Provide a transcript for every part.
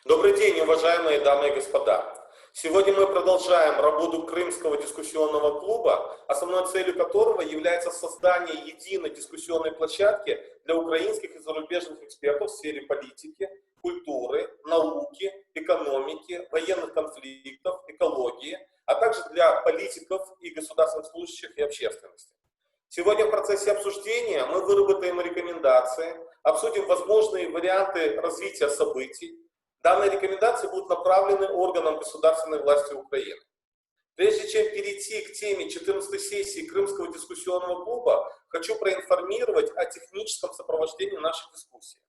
Добрый день, уважаемые дамы и господа. Сегодня мы продолжаем работу Крымского дискуссионного клуба, основной целью которого является создание единой дискуссионной площадки для украинских и зарубежных экспертов в сфере политики, культуры, науки, экономики, военных конфликтов, экологии, а также для политиков и государственных служащих и общественности. Сегодня в процессе обсуждения мы выработаем рекомендации, обсудим возможные варианты развития событий. Данные рекомендации будут направлены органам государственной власти Украины. Прежде чем перейти к теме 14-й сессии Крымского дискуссионного клуба, хочу проинформировать о техническом сопровождении нашей дискуссии.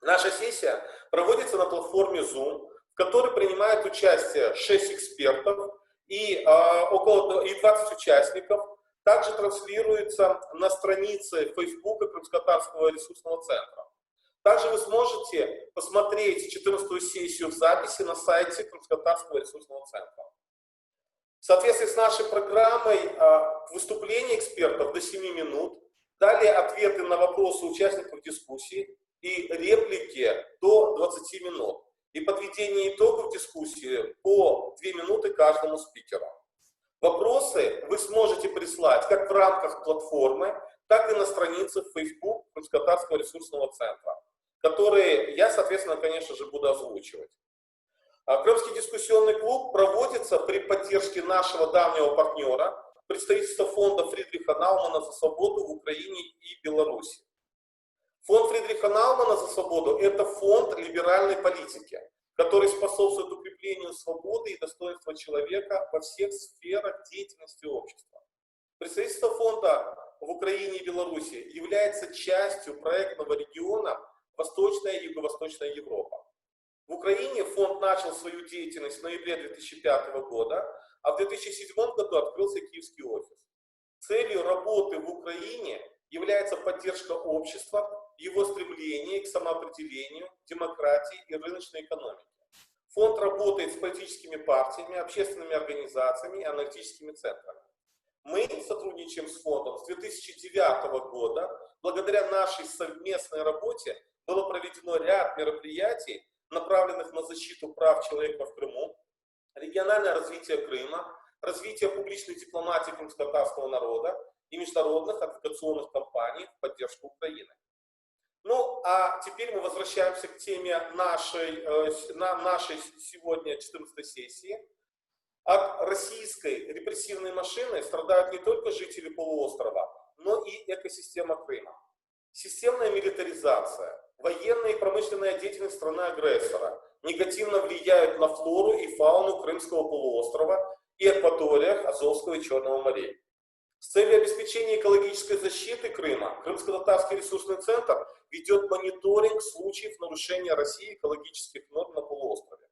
Наша сессия проводится на платформе Zoom, в которой принимают участие 6 экспертов и 20 участников. Также транслируется на странице Facebook Крымско-Татарского ресурсного центра. Также вы сможете посмотреть 14-ю сессию в записи на сайте Крымско-Татарского ресурсного центра. В соответствии с нашей программой выступления экспертов до 7 минут, далее ответы на вопросы участников дискуссии и реплики до 20 минут. И подведение итогов дискуссии по 2 минуты каждому спикеру. Вопросы вы сможете прислать как в рамках платформы, так и на странице Facebook Крымско-Татарского ресурсного центра, которые я, соответственно, конечно же, буду озвучивать. Крымский дискуссионный клуб проводится при поддержке нашего давнего партнера, представительства фонда Фридриха Наумана за свободу в Украине и Беларуси. Фонд Фридриха Наумана за свободу – это фонд либеральной политики, который способствует укреплению свободы и достоинства человека во всех сферах деятельности общества. Представительство фонда в Украине и Беларуси является частью проектного региона Восточная и Юго-Восточная Европа. В Украине фонд начал свою деятельность в ноябре 2005 года, а в 2007 году открылся Киевский офис. Целью работы в Украине является поддержка общества, его стремление к самоопределению, демократии и рыночной экономике. Фонд работает с политическими партиями, общественными организациями и аналитическими центрами. Мы сотрудничаем с фондом с 2009 года. Благодаря нашей совместной работе было проведено ряд мероприятий, направленных на защиту прав человека в Крыму, региональное развитие Крыма, развитие публичной дипломатии крымско-татарского народа и международных адвокационных кампаний в поддержку Украины. Ну, а теперь мы возвращаемся к теме нашей сегодня 14-й сессии. От российской репрессивной машины страдают не только жители полуострова, но и экосистема Крыма. Системная милитаризация, военная и промышленная деятельность страны-агрессора негативно влияют на флору и фауну Крымского полуострова и акваториях Азовского и Черного морей. С целью обеспечения экологической защиты Крыма Крымско-Татарский ресурсный центр ведет мониторинг случаев нарушения России экологических норм на полуострове.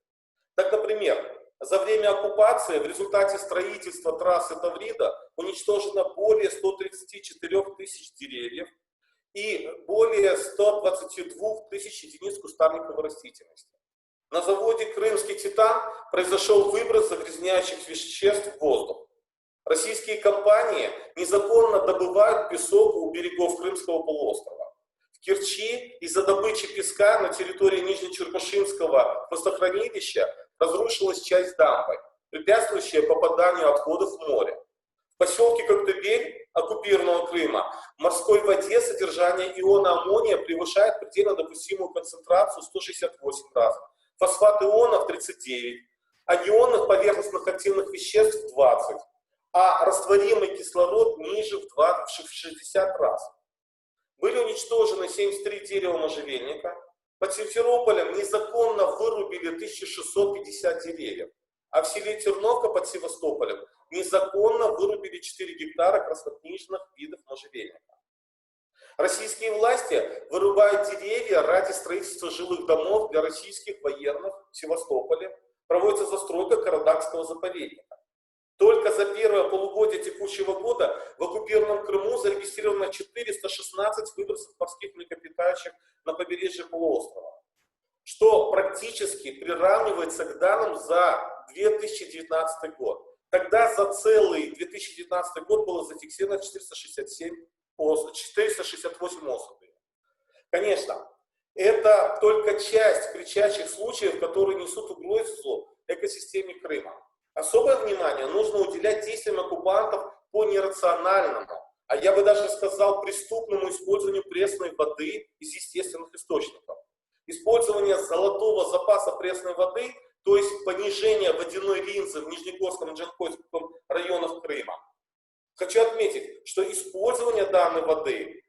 Так, например, за время оккупации в результате строительства трассы Таврида уничтожено более 134 тысяч деревьев и более 122 тысяч единиц кустарниковой растительности. На заводе «Крымский Титан» произошел выброс загрязняющих веществ в воздух. Российские компании незаконно добывают песок у берегов Крымского полуострова. В Керчи из-за добычи песка на территории Нижнечеркашинского водохранилища разрушилась часть дамбы, препятствующая попаданию отходов в море. В поселке Коктебель, оккупированного Крыма, в морской воде содержание иона аммония превышает предельно допустимую концентрацию 168 раз, фосфат ионов 39, анионных поверхностных активных веществ 20, а растворимый кислород ниже в 60 раз. Были уничтожены 73 дерева можжевельника. Под Симферополем незаконно вырубили 1650 деревьев, а в селе Терновка под Севастополем незаконно вырубили 4 гектара краснокнижных видов можжевельника. Российские власти вырубают деревья ради строительства жилых домов для российских военных в Севастополе. Проводится застройка Карадакского заповедника. Только за первое полугодие текущего года в оккупированном Крыму зарегистрировано 416 выбросов морских млекопитающих на побережье полуострова, что практически приравнивается к данным за 2019 год. Тогда за целый 2019 год было зафиксировано 468 особей. Конечно, Это только часть кричащих случаев, которые несут угрозу экосистеме Крыма. Особое внимание нужно уделять действиям оккупантов по нерациональному, а я бы даже сказал преступному использованию пресной воды из естественных источников. Использование золотого запаса пресной воды, то есть понижение водяной линзы в Нижнегорском и Джанкойском районах Крыма. Хочу отметить, что использование данной воды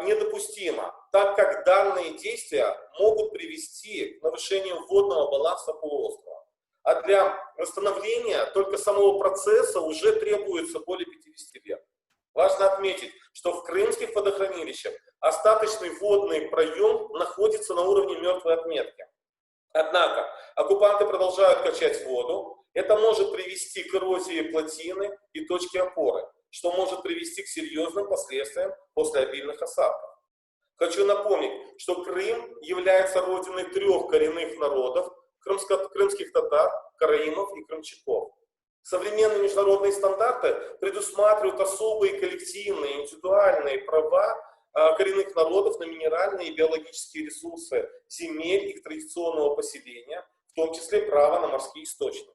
недопустимо, так как данные действия могут привести к нарушению водного баланса полуострова. А для восстановления только самого процесса уже требуется более 50 лет. Важно отметить, что в крымских водохранилищах остаточный водный проем находится на уровне мертвой отметки. Однако оккупанты продолжают качать воду. Это может привести к эрозии плотины и точки опоры, что может привести к серьезным последствиям после обильных осадков. Хочу напомнить, что Крым является родиной 3 коренных народов: крымских татар, караимов и крымчаков. Современные международные стандарты предусматривают особые коллективные, индивидуальные права коренных народов на минеральные и биологические ресурсы земель их традиционного поселения, в том числе право на морские источники.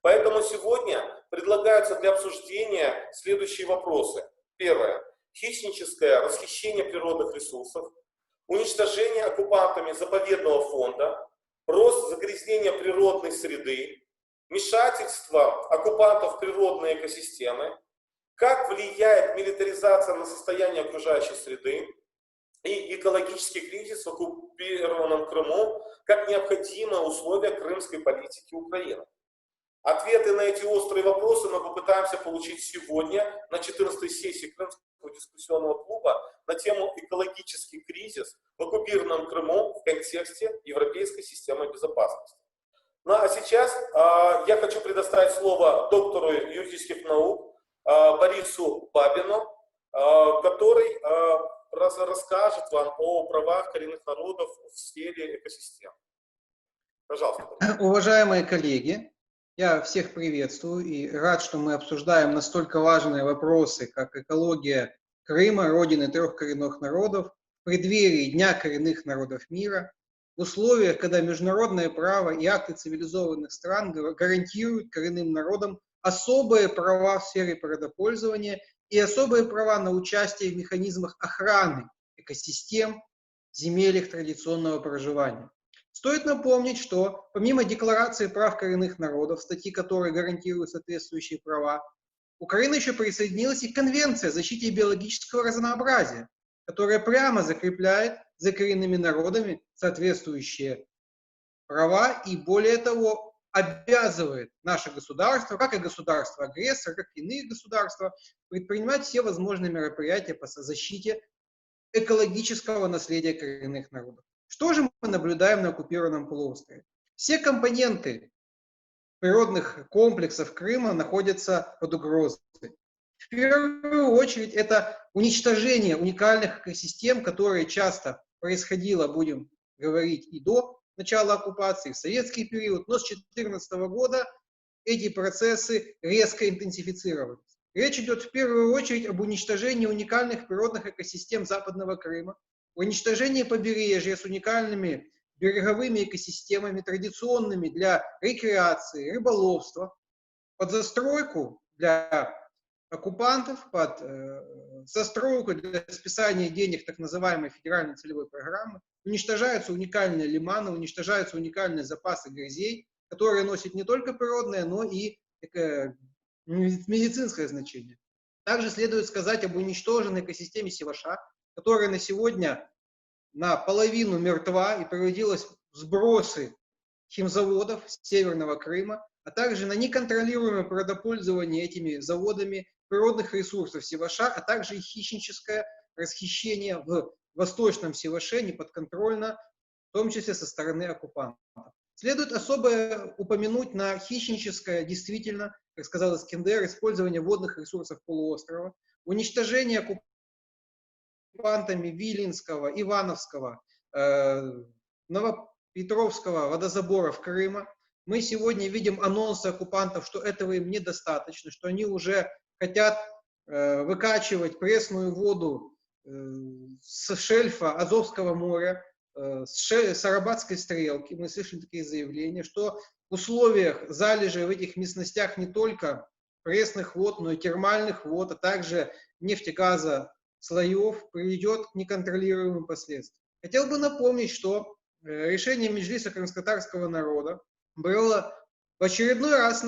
Поэтому сегодня предлагаются для обсуждения следующие вопросы. Первое. Хищническое расхищение природных ресурсов, уничтожение оккупантами заповедного фонда, рост загрязнения природной среды, вмешательство оккупантов в природные экосистемы, как влияет милитаризация на состояние окружающей среды и экологический кризис в оккупированном Крыму как необходимое условие крымской политики Украины. Ответы на эти острые вопросы мы попытаемся получить сегодня на 14-й сессии Крымского дискуссионного клуба на тему «Экологический кризис в оккупированном Крыму в контексте европейской системы безопасности». Ну а сейчас я хочу предоставить слово доктору юридических наук Борису Бабину, который расскажет вам о правах коренных народов в сфере экосистем. Пожалуйста. Уважаемые коллеги, я всех приветствую и рад, что мы обсуждаем настолько важные вопросы, как экология Крыма, родины 3 коренных народов, в преддверии Дня коренных народов мира, в условиях, когда международное право и акты цивилизованных стран гарантируют коренным народам особые права в сфере природопользования и особые права на участие в механизмах охраны экосистем, земель их традиционного проживания. Стоит напомнить, что помимо Декларации прав коренных народов, статьи которой гарантируют соответствующие права, Украина еще присоединилась и к Конвенции о защите биологического разнообразия, которая прямо закрепляет за коренными народами соответствующие права и, более того, обязывает наше государство, как и государство-агрессор, как и иные государства, предпринимать все возможные мероприятия по защите экологического наследия коренных народов. Что же мы наблюдаем на оккупированном полуострове? Все компоненты природных комплексов Крыма находятся под угрозой. В первую очередь это уничтожение уникальных экосистем, которые часто происходило, будем говорить, и до начала оккупации, в советский период, но с 2014 года эти процессы резко интенсифицировались. Речь идет в первую очередь об уничтожении уникальных природных экосистем Западного Крыма, уничтожение побережья с уникальными береговыми экосистемами, традиционными для рекреации, рыболовства, под застройку для оккупантов, под застройку для списания денег так называемой федеральной целевой программы, уничтожаются уникальные лиманы, уничтожаются уникальные запасы грязей, которые носят не только природное, но и медицинское значение. Также следует сказать об уничтоженной экосистеме Севаша, которая на сегодня наполовину мертва и проводилась в сбросы химзаводов с Северного Крыма, а также на неконтролируемое природопользование этими заводами природных ресурсов Севаша, а также и хищническое расхищение в Восточном Севаше неподконтрольно, в том числе со стороны оккупантов. Следует особо упомянуть на хищническое, действительно, как сказал Искандер, использование водных ресурсов полуострова, уничтожение оккупантами Виленского, Ивановского, Новопетровского водозаборов Крыма. Мы сегодня видим анонсы оккупантов, что этого им недостаточно, что они уже хотят выкачивать пресную воду с шельфа Азовского моря с Арабатской стрелки, мы слышали такие заявления, что в условиях залежей в этих местностях не только пресных вод, но и термальных вод, а также нефтегаза слоев приведет к неконтролируемым последствиям. Хотел бы напомнить, что решение Меджлиса крымско-татарского народа было в очередной раз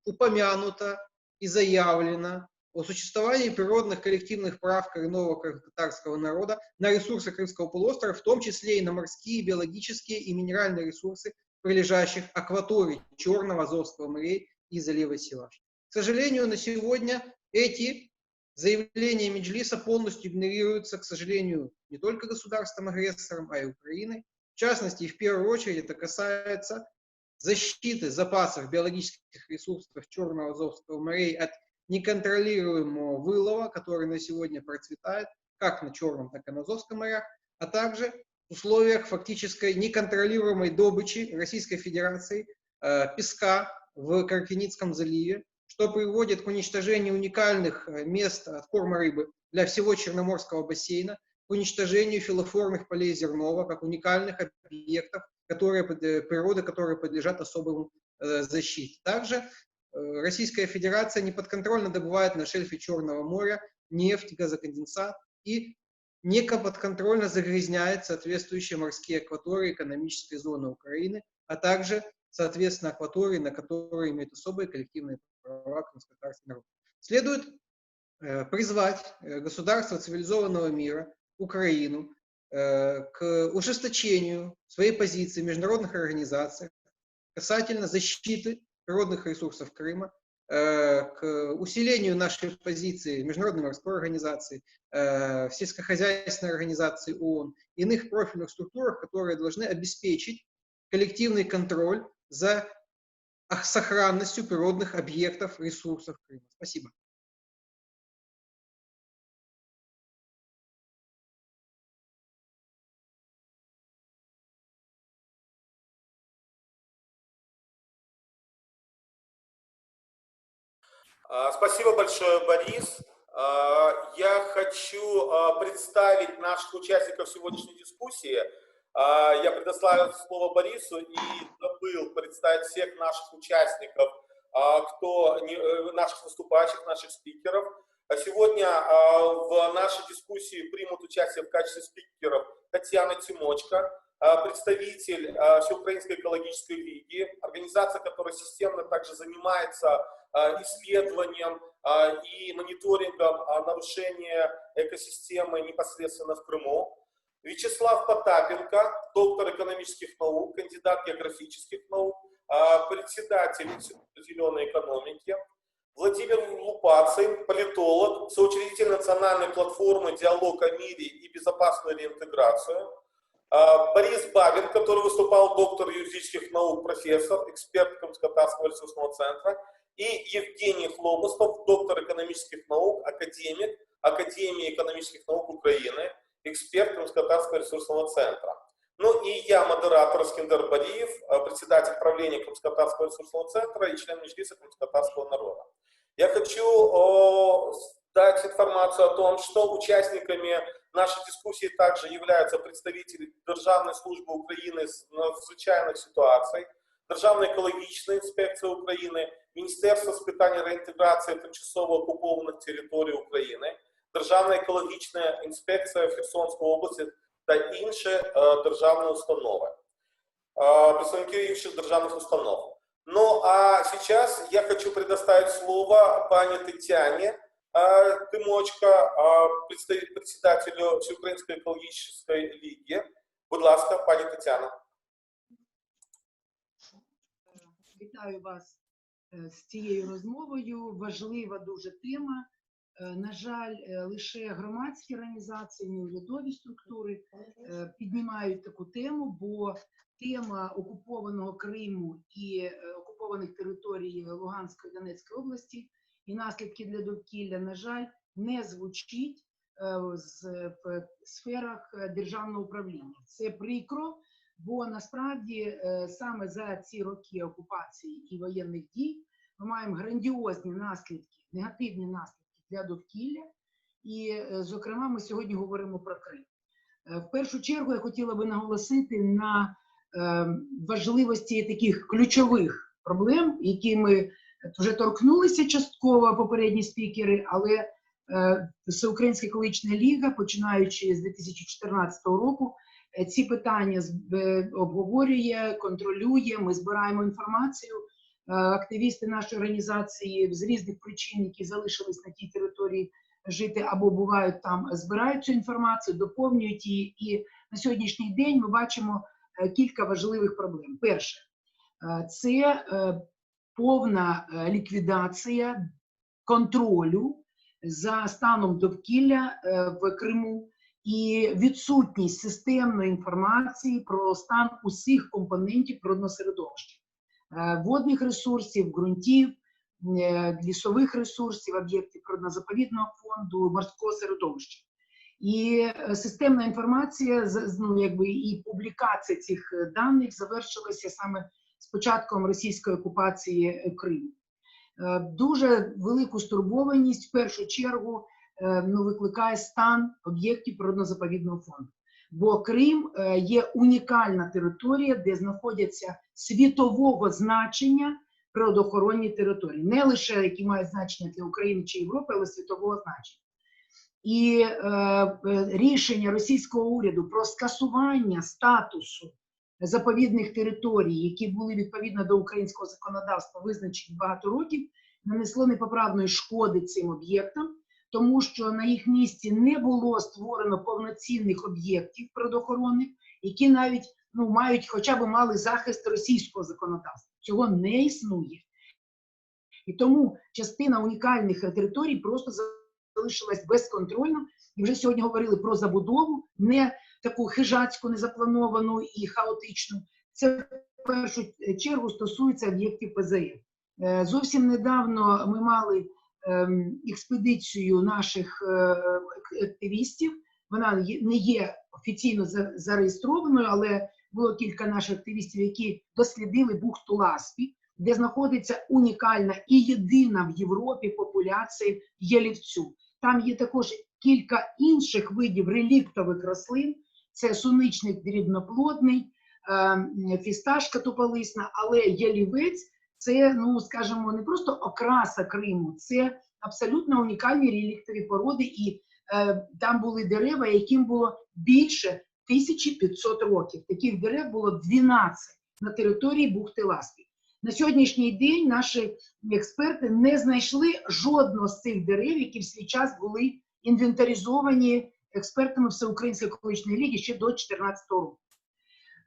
упомянуто и заявлено о существовании природных коллективных прав коренного крымско-татарского народа на ресурсы Крымского полуострова, в том числе и на морские, биологические и минеральные ресурсы прилежащих акваторий Черного, Азовского морей и залива Севаш. К сожалению, на сегодня эти заявления Меджлиса полностью игнорируются, к сожалению, не только государством-агрессором, а и Украиной. В частности, и в первую очередь это касается защиты запасов биологических ресурсов Черного, Азовского морей от неконтролируемого вылова, который на сегодня процветает как на Черном, так и на Азовском морях, а также в условиях фактической неконтролируемой добычи Российской Федерации песка в Каркиницком заливе, что приводит к уничтожению уникальных мест откорма рыбы для всего Черноморского бассейна, к уничтожению филофорных полей Зернова, как уникальных объектов природы, которые подлежат особому защите. Также Российская Федерация неподконтрольно добывает на шельфе Черного моря нефть, газоконденсат и неподконтрольно загрязняет соответствующие морские акватории экономической зоны Украины, а также, соответственно, акватории, на которые имеют особые коллективные права крымско-татарский народ. Следует призвать государства цивилизованного мира, Украину, к ужесточению своей позиции в международных организациях касательно защиты природных ресурсов Крыма, к усилению нашей позиции в Международной морской организации, в сельскохозяйственной организации ООН, иных профильных структурах, которые должны обеспечить коллективный контроль за сохранностью природных объектов, ресурсов Крыма. Спасибо. Спасибо большое, Борис. Я хочу представить наших участников сегодняшней дискуссии. Я предоставил слово Борису и забыл представить всех наших участников, наших выступающих, наших спикеров. Сегодня в нашей дискуссии примут участие в качестве спикеров Татьяна Тимочка, представитель Всеукраинской экологической лиги, организация, которая системно также занимается исследованием и мониторингом нарушения экосистемы непосредственно в Крыму. Вячеслав Потапенко, доктор экономических наук, кандидат географических наук, председатель Института зеленой экономики. Владимир Лупацин, политолог, соучредитель национальной платформы «Диалог о мире и безопасную реинтеграцию». Борис Бабин, который выступал доктор юридических наук, профессор, эксперт Крымско-татарского ресурсного центра. И Евгений Хлобустов, доктор экономических наук, академик Академии экономических наук Украины, эксперт Крымско-татарского ресурсного центра. Ну и я, модератор Искендер Бариев, председатель правления Крымско-татарского ресурсного центра и член Меджлиса крымско-татарского народа. Я хочу дать информацию о том, что участниками нашей дискуссии также являются представители Державной службы Украины с надзвичайных ситуаций, Державна екологічна інспекція України, Міністерство з питань реінтеграції тимчасово окупованих територій України, Державна екологічна інспекція Херсонської області та інші державні установи, представники інших державних установ. Ну а сейчас я хочу предоставить слово пане Тетяне Тимочко, председателю Всеукраїнської екологічної ліги. Будь ласка, пані Тетяна. Вітаю вас з цією розмовою. Важлива дуже тема. На жаль, лише громадські організації, неурядові структури піднімають таку тему, бо тема окупованого Криму і окупованих територій Луганської та Донецької області і наслідки для довкілля, на жаль, не звучить в сферах державного управління. Це прикро, бо насправді саме за ці роки окупації і воєнних дій ми маємо грандіозні наслідки, негативні наслідки для довкілля. І, зокрема, ми сьогодні говоримо про Крим. В першу чергу я хотіла би наголосити на важливості таких ключових проблем, які ми вже торкнулися частково попередні спікери, але Всеукраїнська екологічна ліга, починаючи з 2014 року, ці питання обговорює, контролює, ми збираємо інформацію. Активісти нашої організації з різних причин, які залишились на тій території жити або бувають там, збирають цю інформацію, доповнюють її. І на сьогоднішній день ми бачимо кілька важливих проблем. Перше, це повна ліквідація контролю за станом довкілля в Криму і відсутність системної інформації про стан усіх компонентів природного середовища. Водних ресурсів, ґрунтів, лісових ресурсів, об'єктів природно-заповідного фонду, морського середовища. І системна інформація, і публікація цих даних завершилася саме з початком російської окупації Криму. Дуже велику стурбованість в першу чергу викликає стан об'єктів природно-заповідного фонду. Бо Крим є унікальна територія, де знаходяться світового значення природоохоронні території. Не лише які мають значення для України чи Європи, але світового значення. І рішення російського уряду про скасування статусу заповідних територій, які були відповідно до українського законодавства визначені багато років, нанесло непоправної шкоди цим об'єктам, тому що на їх місці не було створено повноцінних об'єктів природоохоронних, які навіть хоча б мали захист російського законодавства. Цього не існує. І тому частина унікальних територій просто залишилась безконтрольно. І вже сьогодні говорили про забудову, не таку хижацьку, незаплановану і хаотичну. Це в першу чергу стосується об'єктів ПЗФ. Зовсім недавно ми мали експедицію наших активістів. Вона не є офіційно зареєстрованою, але було кілька наших активістів, які дослідили бухту Ласпі, де знаходиться унікальна і єдина в Європі популяція ялівцю. Там є також кілька інших видів реліктових рослин. Це суничник дрібноплодний, фісташка туполисна, але ялівець – це, скажімо, не просто окраса Криму, це абсолютно унікальні реліктові породи, і там були дерева, яким було більше 1500 років. Таких дерев було 12 на території бухти Ласпі. На сьогоднішній день наші експерти не знайшли жодного з цих дерев, які в свій час були інвентаризовані експертами Всеукраїнської екологічної ліги ще до 2014 року.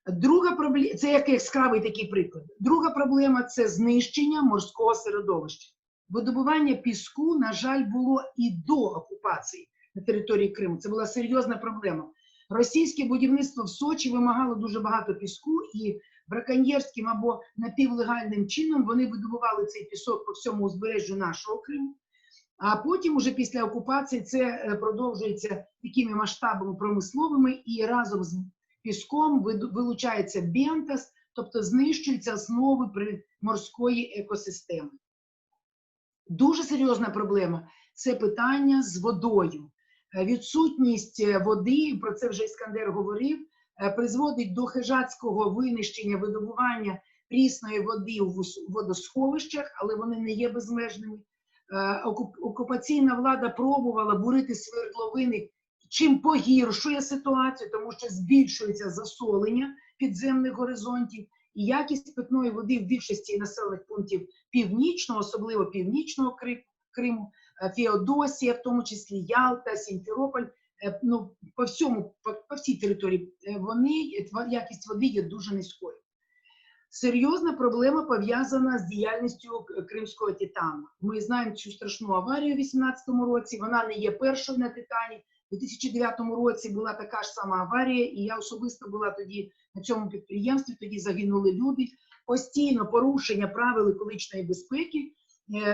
Друга проблема, це як яскравий такий приклад. Друга проблема – це знищення морського середовища. Видобування піску, на жаль, було і до окупації на території Криму. Це була серйозна проблема. Російське будівництво в Сочі вимагало дуже багато піску, і браконьєрським або напівлегальним чином вони видобували цей пісок по всьому узбережжю нашого Криму. А потім, уже після окупації, це продовжується такими масштабами промисловими, і разом з піском вилучається бентос, тобто знищуються основи морської екосистеми. Дуже серйозна проблема – це питання з водою. Відсутність води, про це вже Іскандер говорив, призводить до хижацького винищення, видобування прісної води у водосховищах, але вони не є безмежними. Окупаційна влада пробувала бурити свердловини, чим погіршує ситуацію, тому що збільшується засолення підземних горизонтів, і якість питної води в більшості населених пунктів північного, особливо північного Криму, Феодосія, в тому числі Ялта, Сімферополь, по всій території, якість води є дуже низькою. Серйозна проблема пов'язана з діяльністю кримського титану. Ми знаємо цю страшну аварію у 2018 році, вона не є першою на Титані. У 2009 році була така ж сама аварія, і я особисто була тоді на цьому підприємстві, тоді загинули люди. Постійно порушення правил екологічної безпеки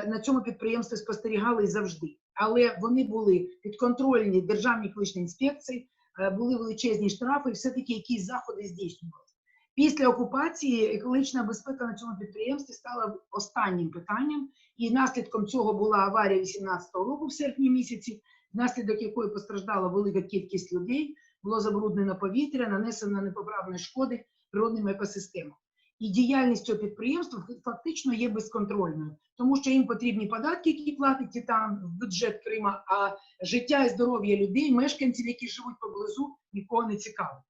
на цьому підприємстві спостерігали завжди. Але вони були підконтрольні Державній екологічній інспекції, були величезні штрафи, і все-таки якісь заходи здійснювалися. Після окупації екологічна безпека на цьому підприємстві стала останнім питанням, і наслідком цього була аварія 2018 року в серпні місяці, внаслідок якої постраждала велика кількість людей, було забруднено повітря, нанесено непоправної шкоди природним екосистемам. І діяльність цього підприємства фактично є безконтрольною, тому що їм потрібні податки, які платить Титан в бюджет Крима, а життя і здоров'я людей, мешканців, які живуть поблизу, нікого не цікавить.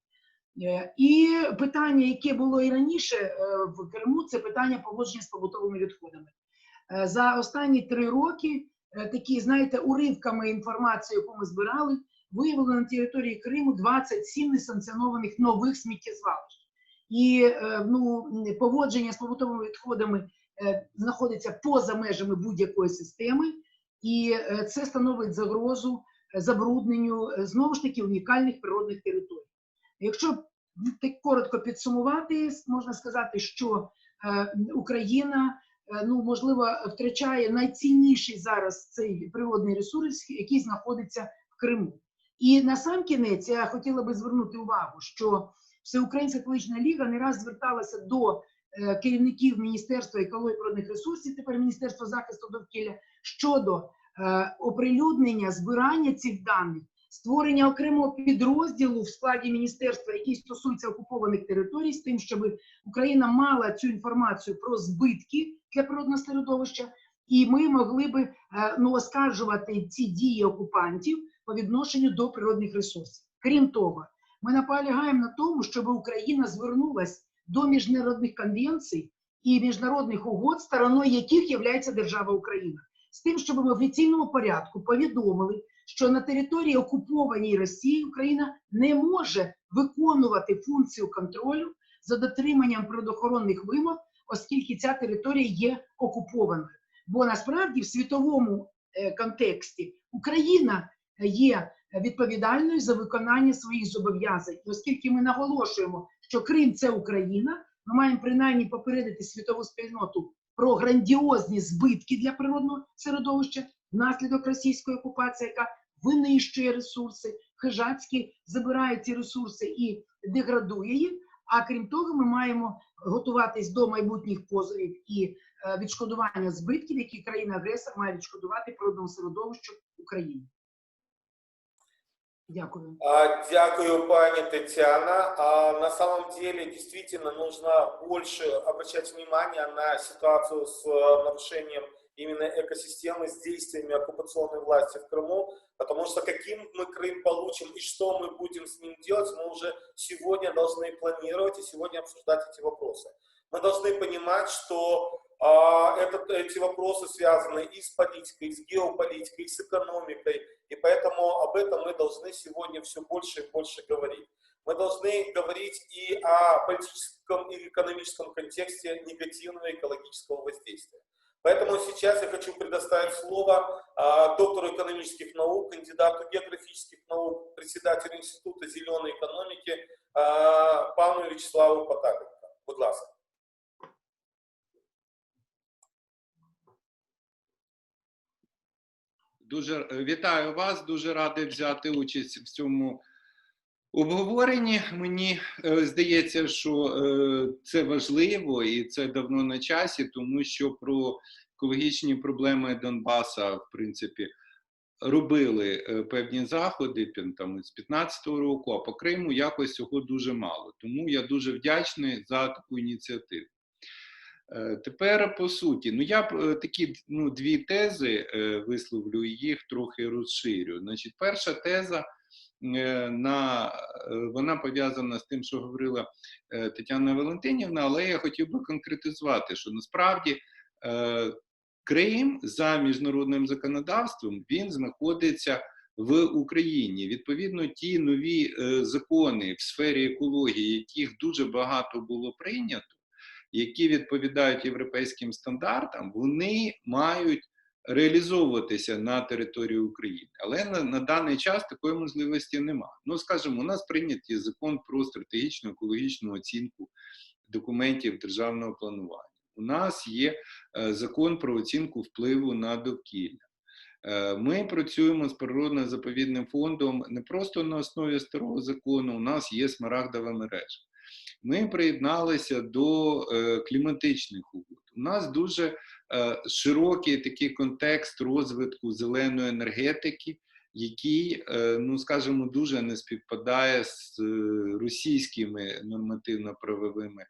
І питання, яке було і раніше в Криму, це питання поводження з побутовими відходами. За останні 3 роки, такі, знаєте, уривками інформації, яку ми збирали, виявлено на території Криму 27 несанкціонованих нових сміттєзвалищ. І поводження з побутовими відходами знаходиться поза межами будь-якої системи, і це становить загрозу забрудненню, знову ж таки, унікальних природних територій. Якщо так коротко підсумувати, можна сказати, що Україна, можливо, втрачає найцінніший зараз цей природний ресурс, який знаходиться в Криму. І насамкінець я хотіла би звернути увагу, що Всеукраїнська екологічна ліга не раз зверталася до керівників Міністерства екології і природних ресурсів, тепер Міністерства захисту довкілля, щодо оприлюднення, збирання цих даних, створення окремого підрозділу в складі міністерства, який стосується окупованих територій, з тим, щоб Україна мала цю інформацію про збитки для природного середовища, і ми могли би оскаржувати ці дії окупантів по відношенню до природних ресурсів. Крім того, ми наполягаємо на тому, щоб Україна звернулася до міжнародних конвенцій і міжнародних угод, стороною яких є держава Україна, з тим, щоб ми в офіційному порядку повідомили, що на території окупованій Росії Україна не може виконувати функцію контролю за дотриманням природоохоронних вимог, оскільки ця територія є окупованою. Бо насправді в світовому контексті Україна є відповідальною за виконання своїх зобов'язань. І оскільки ми наголошуємо, що Крим – це Україна, ми маємо принаймні попередити світову спільноту про грандіозні збитки для природного середовища внаслідок російської окупації, яка винищує ресурси, хижацьки забирає ці ресурси і деградує їх. А крім того, ми маємо готуватись до майбутніх позовів і відшкодування збитків, які країна-агресор має відшкодувати природному середовищу України. Дякую. Дякую, пани Татьяна. На самом деле, действительно, нужно больше обращать внимание на ситуацию с нарушением именно экосистемы, с действиями оккупационной власти в Крыму, потому что каким мы Крым получим и что мы будем с ним делать, мы уже сегодня должны планировать и сегодня обсуждать эти вопросы. Мы должны понимать, что эти вопросы связаны и с политикой, и с геополитикой, и с экономикой, и поэтому об этом мы должны сегодня все больше и больше говорить. Мы должны говорить и о политическом и экономическом контексте негативного экологического воздействия. Поэтому сейчас я хочу предоставить слово доктору экономических наук, кандидату географических наук, председателю Института зеленой экономики пану Вячеславу Потапенко. Будь ласка. Дуже вітаю вас, дуже радий взяти участь в цьому обговоренні. Мені здається, що це важливо і це давно на часі, тому що про екологічні проблеми Донбаса, в принципі, робили певні заходи там, з 15-го року, а по Криму якось цього дуже мало. Тому я дуже вдячний за таку ініціативу. Тепер по суті, я такі дві тези висловлю і їх трохи розширю. Значить, перша теза, вона пов'язана з тим, що говорила Тетяна Валентинівна, але я хотів би конкретизувати, що насправді Крим за міжнародним законодавством, він знаходиться в Україні. Відповідно, ті нові закони в сфері екології, яких дуже багато було прийнято, які відповідають європейським стандартам, вони мають реалізовуватися на території України. Але на даний час такої можливості немає. Скажімо, у нас прийнятий закон про стратегічну екологічну оцінку документів державного планування. У нас є закон про оцінку впливу на довкілля. Ми працюємо з природно-заповідним фондом не просто на основі старого закону, у нас є смарагдова мережа. Ми приєдналися до кліматичних угод. У нас дуже широкий такий контекст розвитку зеленої енергетики, який, ну скажімо, дуже не співпадає з російськими нормативно-правовими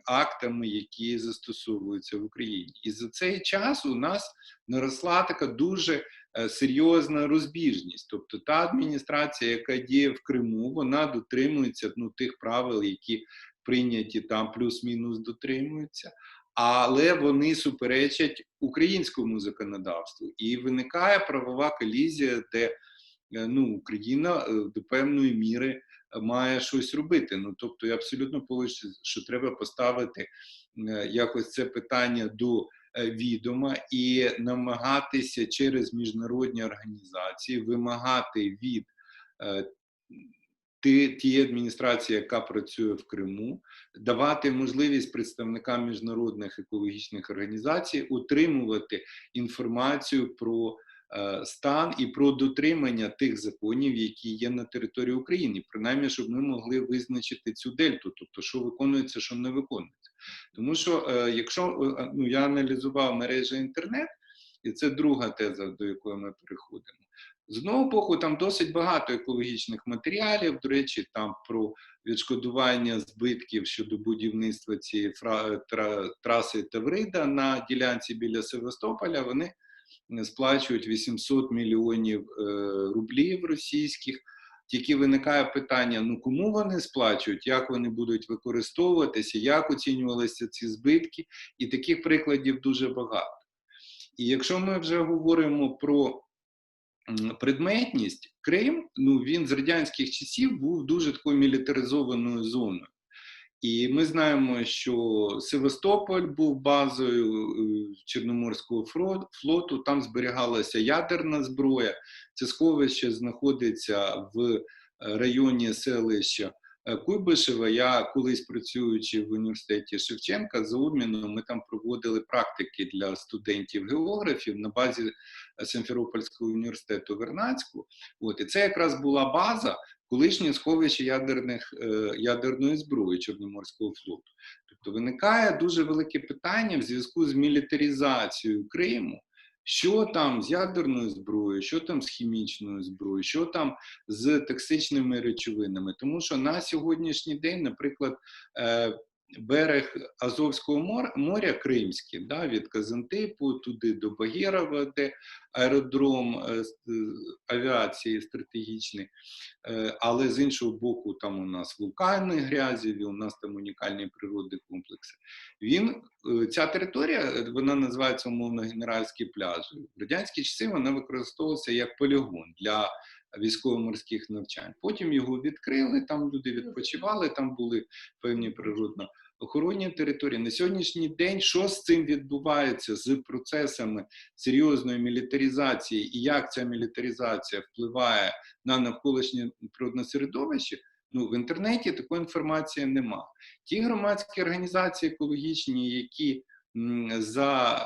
актами, які застосовуються в Україні. І за цей час у нас наросла така дуже серйозна розбіжність. Тобто та адміністрація, яка діє в Криму, вона дотримується тих правил, які прийняті там плюс-мінус дотримуються, але вони суперечать українському законодавству. І виникає правова колізія, де Україна до певної міри має щось робити. Тобто я абсолютно погоджуюся, що треба поставити якось це питання до відома і намагатися через міжнародні організації вимагати від тієї адміністрації, яка працює в Криму, давати можливість представникам міжнародних екологічних організацій отримувати інформацію про стан і про дотримання тих законів, які є на території України, принаймні, щоб ми могли визначити цю дельту, тобто, що виконується, що не виконується. Тому що, якщо я аналізував мережі інтернет, і це друга теза, до якої ми переходимо, з одного боку, там досить багато екологічних матеріалів, до речі, там про відшкодування збитків щодо будівництва цієї траси Таврида на ділянці біля Севастополя, вони сплачують 800 мільйонів рублів російських. Тільки виникає питання, кому вони сплачують, як вони будуть використовуватися, як оцінювалися ці збитки, і таких прикладів дуже багато. І якщо ми вже говоримо про предметність, Крим, він з радянських часів був дуже такою мілітаризованою зоною. І ми знаємо, що Севастополь був базою Чорноморського флоту, там зберігалася ядерна зброя. Це сховище знаходиться в районі селища Куйбишева. Я колись, працюючи в університеті Шевченка, за обміном ми там проводили практики для студентів-географів на базі Симферопольського університету Вернадську. І це якраз була база, колишнє сховище ядерної зброї Чорноморського флоту. Тобто виникає дуже велике питання в зв'язку з мілітаризацією Криму, що там з ядерною зброєю, що там з хімічною зброєю, що там з токсичними речовинами. Тому що на сьогоднішній день, наприклад, берег Азовського моря Кримський, від Казантипу туди до Багірова, де аеродром авіації стратегічний, але з іншого боку там у нас вулкани Грязєві, у нас там унікальні природні комплекси. Ця територія, вона називається умовно Генеральські пляжі. В радянські часи вона використовувалася як полігон для військово-морських навчань. Потім його відкрили, там люди відпочивали, там були певні природно-охоронні території. На сьогоднішній день що з цим відбувається, з процесами серйозної мілітаризації і як ця мілітаризація впливає на навколишнє природне середовище, в інтернеті такої інформації нема. Ті громадські організації екологічні, які за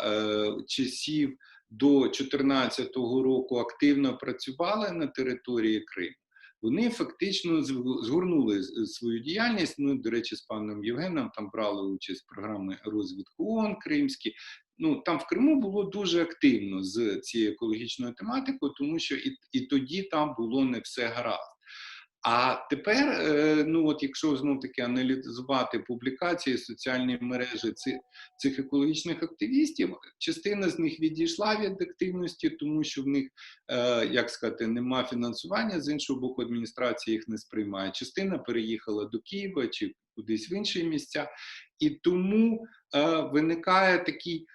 часів до 2014 року активно працювали на території Криму, вони фактично згорнули свою діяльність. До речі, з паном Євгеном там брали участь в програмі розвитку ООН Кримській. Там в Криму було дуже активно з цією екологічною тематикою, тому що і тоді там було не все гаразд. А тепер, якщо знов-таки аналізувати публікації, соціальні мережі цих екологічних активістів, частина з них відійшла від активності, тому що в них, нема фінансування, з іншого боку, адміністрація їх не сприймає. Частина переїхала до Києва чи кудись в інші місця, і тому виникає такий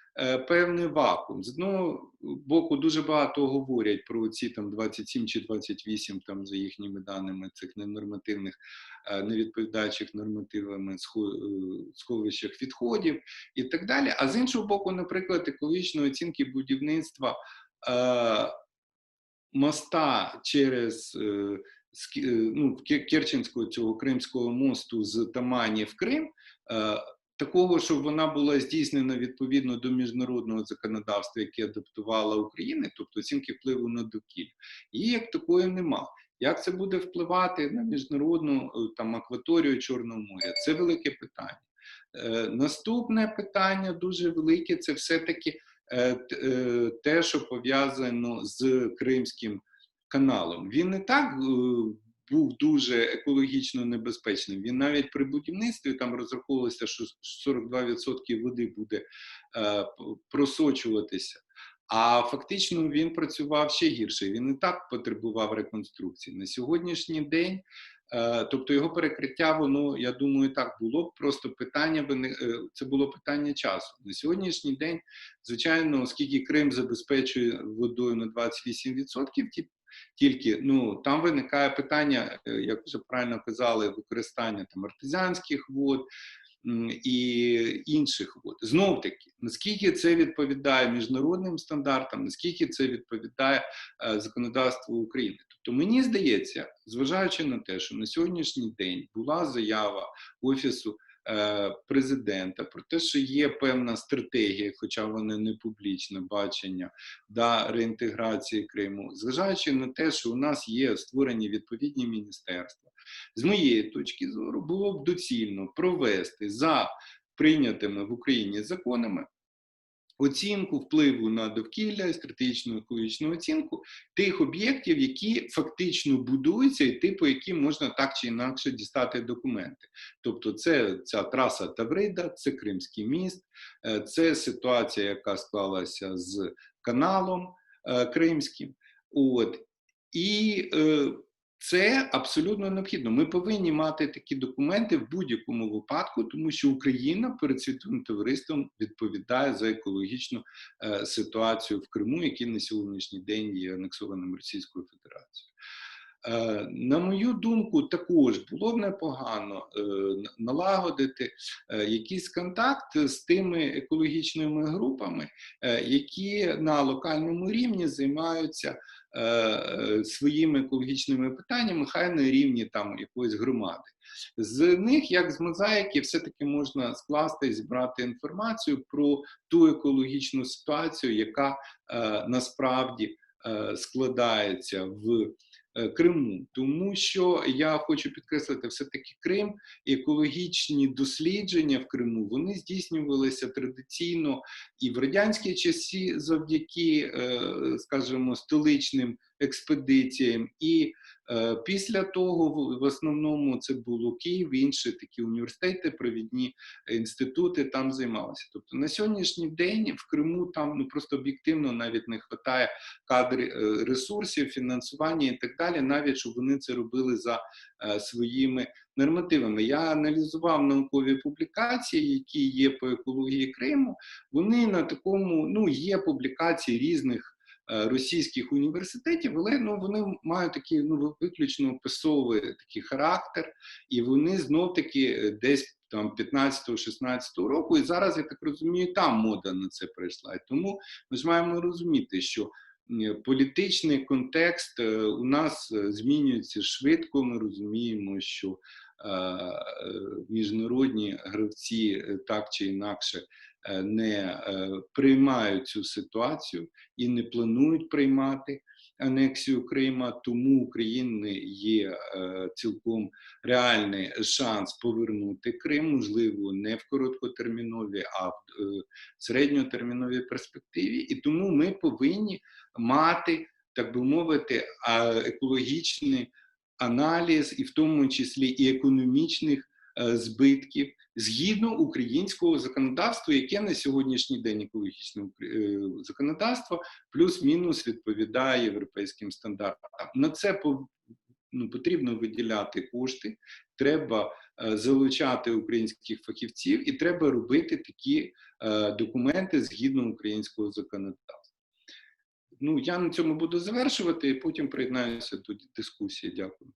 певний вакуум. З одного боку, дуже багато говорять про ці 27 чи 28, за їхніми даними, цих ненормативних, невідповідаючих нормативами сховищах відходів і так далі. А з іншого боку, наприклад, екологічної оцінки будівництва моста через Керченського цього Кримського мосту з Тамані в Крим, такого, щоб вона була здійснена відповідно до міжнародного законодавства, яке адаптувала Україна, тобто оцінки впливу на довкілля. Її як такої нема. Як це буде впливати на міжнародну акваторію Чорного моря? Це велике питання. Наступне питання дуже велике, це все-таки те, що пов'язано з Кримським каналом, він не так був дуже екологічно небезпечним. Він навіть при будівництві там розраховувалося, що 42% води буде просочуватися. А фактично він працював ще гірше, він і так потребував реконструкції. На сьогоднішній день, тобто його перекриття, воно, я думаю, так було б, просто питання, це було питання часу. На сьогоднішній день, звичайно, оскільки Крим забезпечує водою на 28%, тільки, ну, там виникає питання, як вже правильно казали, використання там артезіанських вод, і інших вод. Знов-таки, наскільки це відповідає міжнародним стандартам, наскільки це відповідає законодавству України. Тобто мені здається, зважаючи на те, що на сьогоднішній день була заява Офісу президента про те, що є певна стратегія, хоча вона не публічне бачення, да, реінтеграції Криму, зважаючи на те, що у нас є створені відповідні міністерства, з моєї точки зору було б доцільно провести за прийнятими в Україні законами оцінку впливу на довкілля і стратегічну екологічну оцінку тих об'єктів, які фактично будуються і типу, які можна так чи інакше дістати документи. Тобто це ця траса Таврида, це Кримський міст, це ситуація, яка склалася з каналом Кримським. От. І це абсолютно необхідно. Ми повинні мати такі документи в будь-якому випадку, тому що Україна перед світовим товариством відповідає за екологічну ситуацію в Криму, який на сьогоднішній день є анексованим Російською Федерацією. На мою думку, також було б непогано налагодити якийсь контакт з тими екологічними групами, які на локальному рівні займаються своїми екологічними питаннями, хай на рівні там якоїсь громади. З них, як з мозаїки, все-таки можна скласти і зібрати інформацію про ту екологічну ситуацію, яка насправді складається в Криму. Тому що я хочу підкреслити, все-таки Крим, екологічні дослідження в Криму, вони здійснювалися традиційно і в радянські часи завдяки, скажімо, столичним експедиціям, і після того в основному це було Київ, інші такі університети, провідні інститути там займалися. Тобто на сьогоднішній день в Криму там ну, просто об'єктивно навіть не вистачає ресурсів, фінансування і так далі, навіть щоб вони це робили за своїми нормативами. Я аналізував наукові публікації, які є по екології Криму. Вони на такому, ну, є публікації різних російських університетів, але ну, вони мають такий ну, виключно описовий такий характер, і вони знов-таки десь там 15-16 року, і зараз, я так розумію, там мода на це прийшла. І тому ми ж маємо розуміти, що політичний контекст у нас змінюється швидко, ми розуміємо, що міжнародні гравці так чи інакше не приймають цю ситуацію і не планують приймати анексію Крима, тому у України є цілком реальний шанс повернути Крим, можливо, не в короткотерміновій, а в середньотерміновій перспективі. І тому ми повинні мати, так би мовити, екологічний аналіз, і в тому числі і економічних збитків, згідно українського законодавства, яке на сьогоднішній день екологічне законодавство плюс-мінус відповідає європейським стандартам. На це потрібно виділяти кошти, треба залучати українських фахівців і треба робити такі документи згідно українського законодавства. Ну, я на цьому буду завершувати і потім приєднаюся до дискусії. Дякую.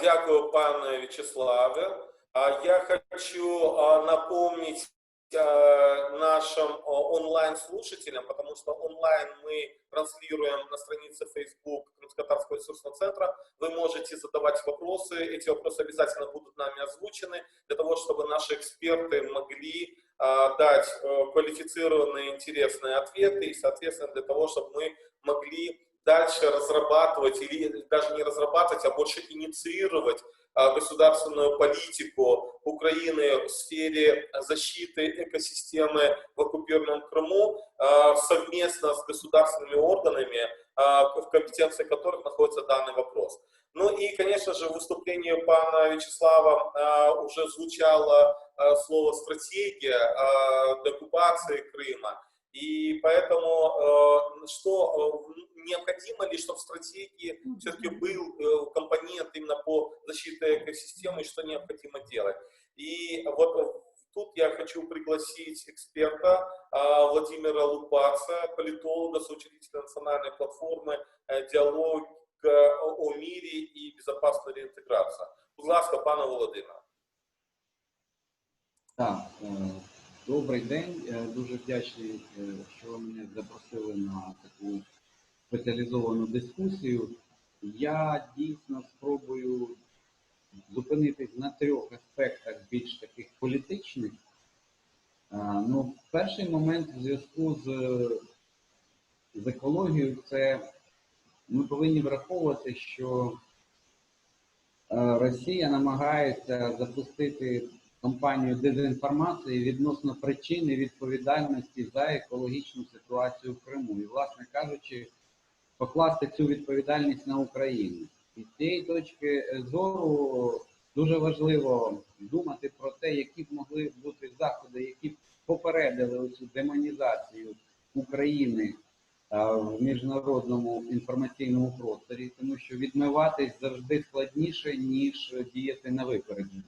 Дякую, пане Вячеславе. Я хочу напомнить нашим онлайн-слушателям, потому что онлайн мы транслируем на странице Facebook Крымско-Татарского ресурсного центра. Вы можете задавать вопросы, эти вопросы обязательно будут нами озвучены, для того, чтобы наши эксперты могли дать квалифицированные, интересные ответы, и, соответственно, для того, чтобы мы могли дальше разрабатывать или даже не разрабатывать, а больше инициировать государственную политику Украины в сфере защиты экосистемы в оккупированном Крыму совместно с государственными органами, в компетенции которых находится данный вопрос. Ну и, конечно же, в выступлении пана Вячеслава уже звучало слово «стратегия» деоккупации Крыма. И поэтому необходимо ли, чтобы в стратегии все-таки был компонент именно по защите экосистемы, и что необходимо делать. И вот тут я хочу пригласить эксперта Владимира Лупаца, политолога, соучредителя национальной платформы «Диалог о мире и безопасной реинтеграции». Будь ласка, пане Володимире. Так, добрий день. Дуже вдячний, що ви мене запросили на таку спеціалізовану дискусію. Я дійсно спробую зупинитись на 3 аспектах більш таких політичних. Ну, перший момент в зв'язку з екологією – це ми повинні враховувати, що Росія намагається запустити кампанію дезінформації відносно причини відповідальності за екологічну ситуацію в Криму. І, власне кажучи, покласти цю відповідальність на Україну. І з цієї точки зору дуже важливо думати про те, які б могли бути заходи, які б попередили цю демонізацію України в міжнародному інформаційному просторі, тому що відмиватись завжди складніше, ніж діяти на випередження.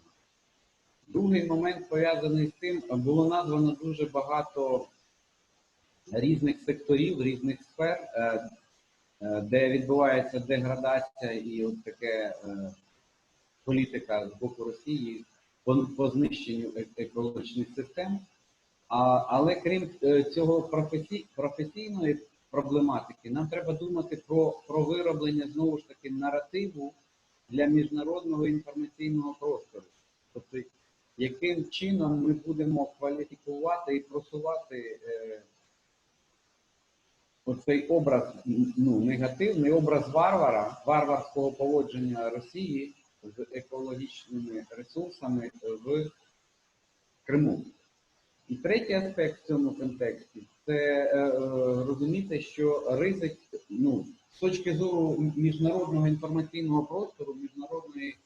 Другий момент пов'язаний з тим, було названо дуже багато різних секторів, різних сфер, де відбувається деградація і от таке політика з боку Росії по знищенню екологічних систем. Але крім цього професійної проблематики, нам треба думати про вироблення, знову ж таки, наративу для міжнародного інформаційного простору. Тобто, яким чином ми будемо кваліфікувати і просувати оцей образ, негативний образ варварського поводження Росії з екологічними ресурсами в Криму. І третій аспект в цьому контексті – це розуміти, що ризик, з точки зору міжнародного інформаційного простору, міжнародної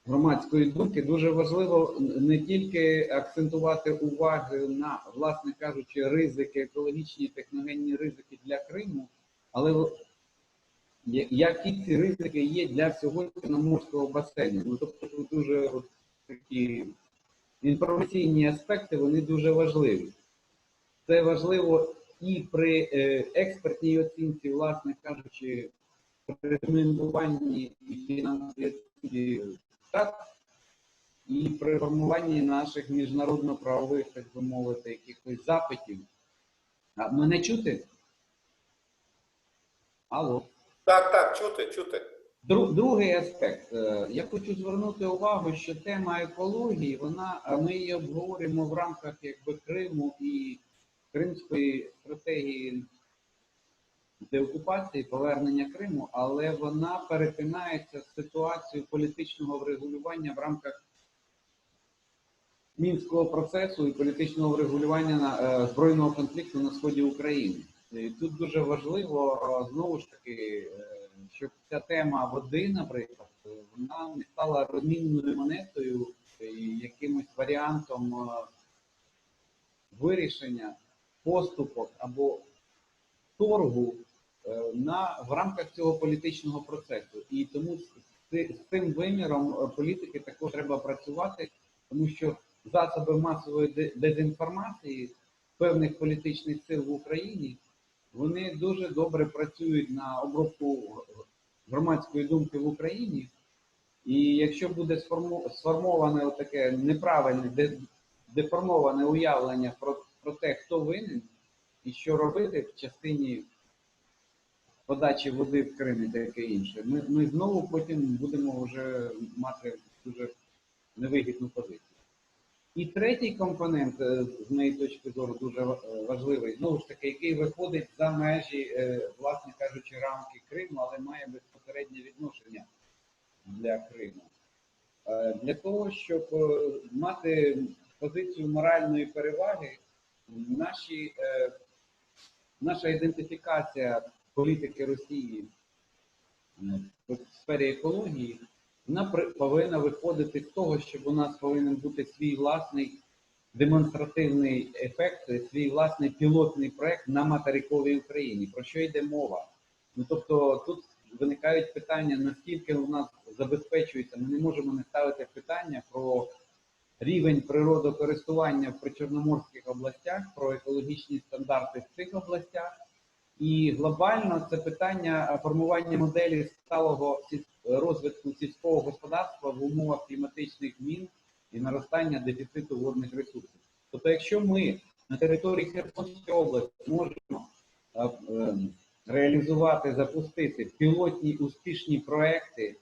громадської думки, дуже важливо не тільки акцентувати увагу на, власне кажучи, ризики, екологічні, техногенні ризики для Криму, але які ці ризики є для всього Чорноморського басейну. Тобто дуже такі інформаційні аспекти, вони дуже важливі. Це важливо і при експертній оцінці, власне кажучи, при рекомендуванні і фінансовій і при формуванні наших міжнародно-правових, так би мовити, якихось запитів. Мене чути? Алло. Так, чути. Другий аспект. Я хочу звернути увагу, що тема екології, ми її обговорюємо в рамках Криму і Кримської стратегії деокупації, повернення Криму, але вона перетинається з ситуацією політичного врегулювання в рамках Мінського процесу і політичного врегулювання збройного конфлікту на сході України. І тут дуже важливо, знову ж таки, щоб ця тема води, наприклад, вона не стала розмінною монетою і якимось варіантом вирішення поступок або торгу в рамках цього політичного процесу. І тому з цим виміром політики також треба працювати, тому що засоби масової дезінформації певних політичних сил в Україні, вони дуже добре працюють на обробку громадської думки в Україні. І якщо буде сформоване таке неправильне, деформоване уявлення про те, хто винен і що робити в частині подачі води в Крим і таке інше, ми знову потім будемо вже мати дуже невигідну позицію. І третій компонент, з моєї точки зору, дуже важливий, знову ж таки, який виходить за межі, власне кажучи, рамки Криму, але має безпосереднє відношення для Криму. Для того, щоб мати позицію моральної переваги, наша ідентифікація політики Росії в сфері екології, вона повинна виходити з того, що у нас повинен бути свій власний демонстративний ефект, свій власний пілотний проект на материковій Україні. Про що йде мова? Ну, тобто тут виникають питання, наскільки у нас забезпечується, ми не можемо не ставити питання про рівень природокористування в причорноморських областях, про екологічні стандарти в цих областях. І глобально це питання формування моделі сталого розвитку сільського господарства в умовах кліматичних змін і наростання дефіциту водних ресурсів. Тобто, якщо ми на території Херсонської області можемо реалізувати, запустити пілотні успішні проекти,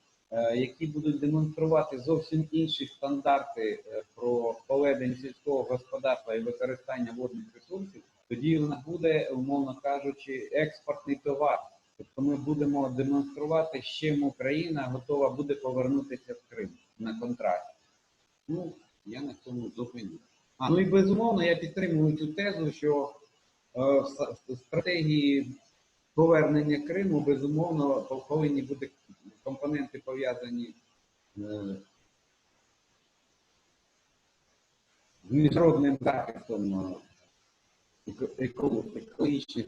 які будуть демонструвати зовсім інші стандарти про поведення сільського господарства і використання водних ресурсів, тоді у нас буде, умовно кажучи, експортний товар. Тобто ми будемо демонструвати, з чим Україна готова буде повернутися в Крим на контракт. Ну, я на цьому зупиню. Ну і безумовно я підтримую цю тезу, що в стратегії повернення Криму, безумовно, повинні бути компоненти пов'язані з міжнародним захистом екологічних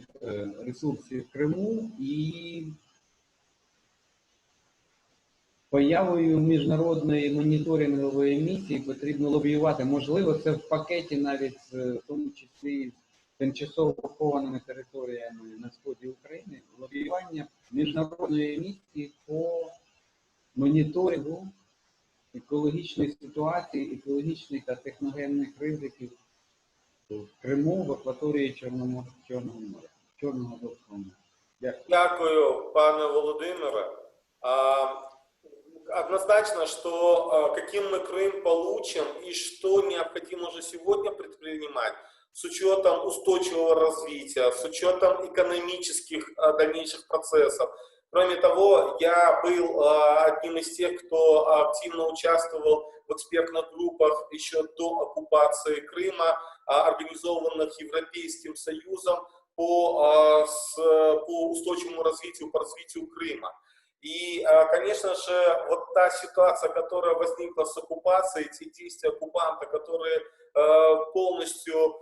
ресурсів в Криму і появою міжнародної моніторингової місії потрібно лобіювати. Можливо, це в пакеті навіть в тому числі тимчасово окупованими територіями на сході України, лобіювання міжнародної місії по моніторингу екологічної ситуації, екологічних та техногенних ризиків в Криму, в акваторії Чорного моря, Чорного моря. Дякую. Дякую, пане Володимире. Однозначно, что каким мы Крым получим и что необходимо уже сегодня предпринимать с учетом устойчивого развития, с учетом экономических дальнейших процессов. Кроме того, я был одним из тех, кто активно участвовал в экспертных группах еще до оккупации Крыма, организованных Европейским Союзом по устойчивому развитию, по развитию Крыма. И, конечно же, вот та ситуация, которая возникла с оккупацией, те действия оккупанта, которые полностью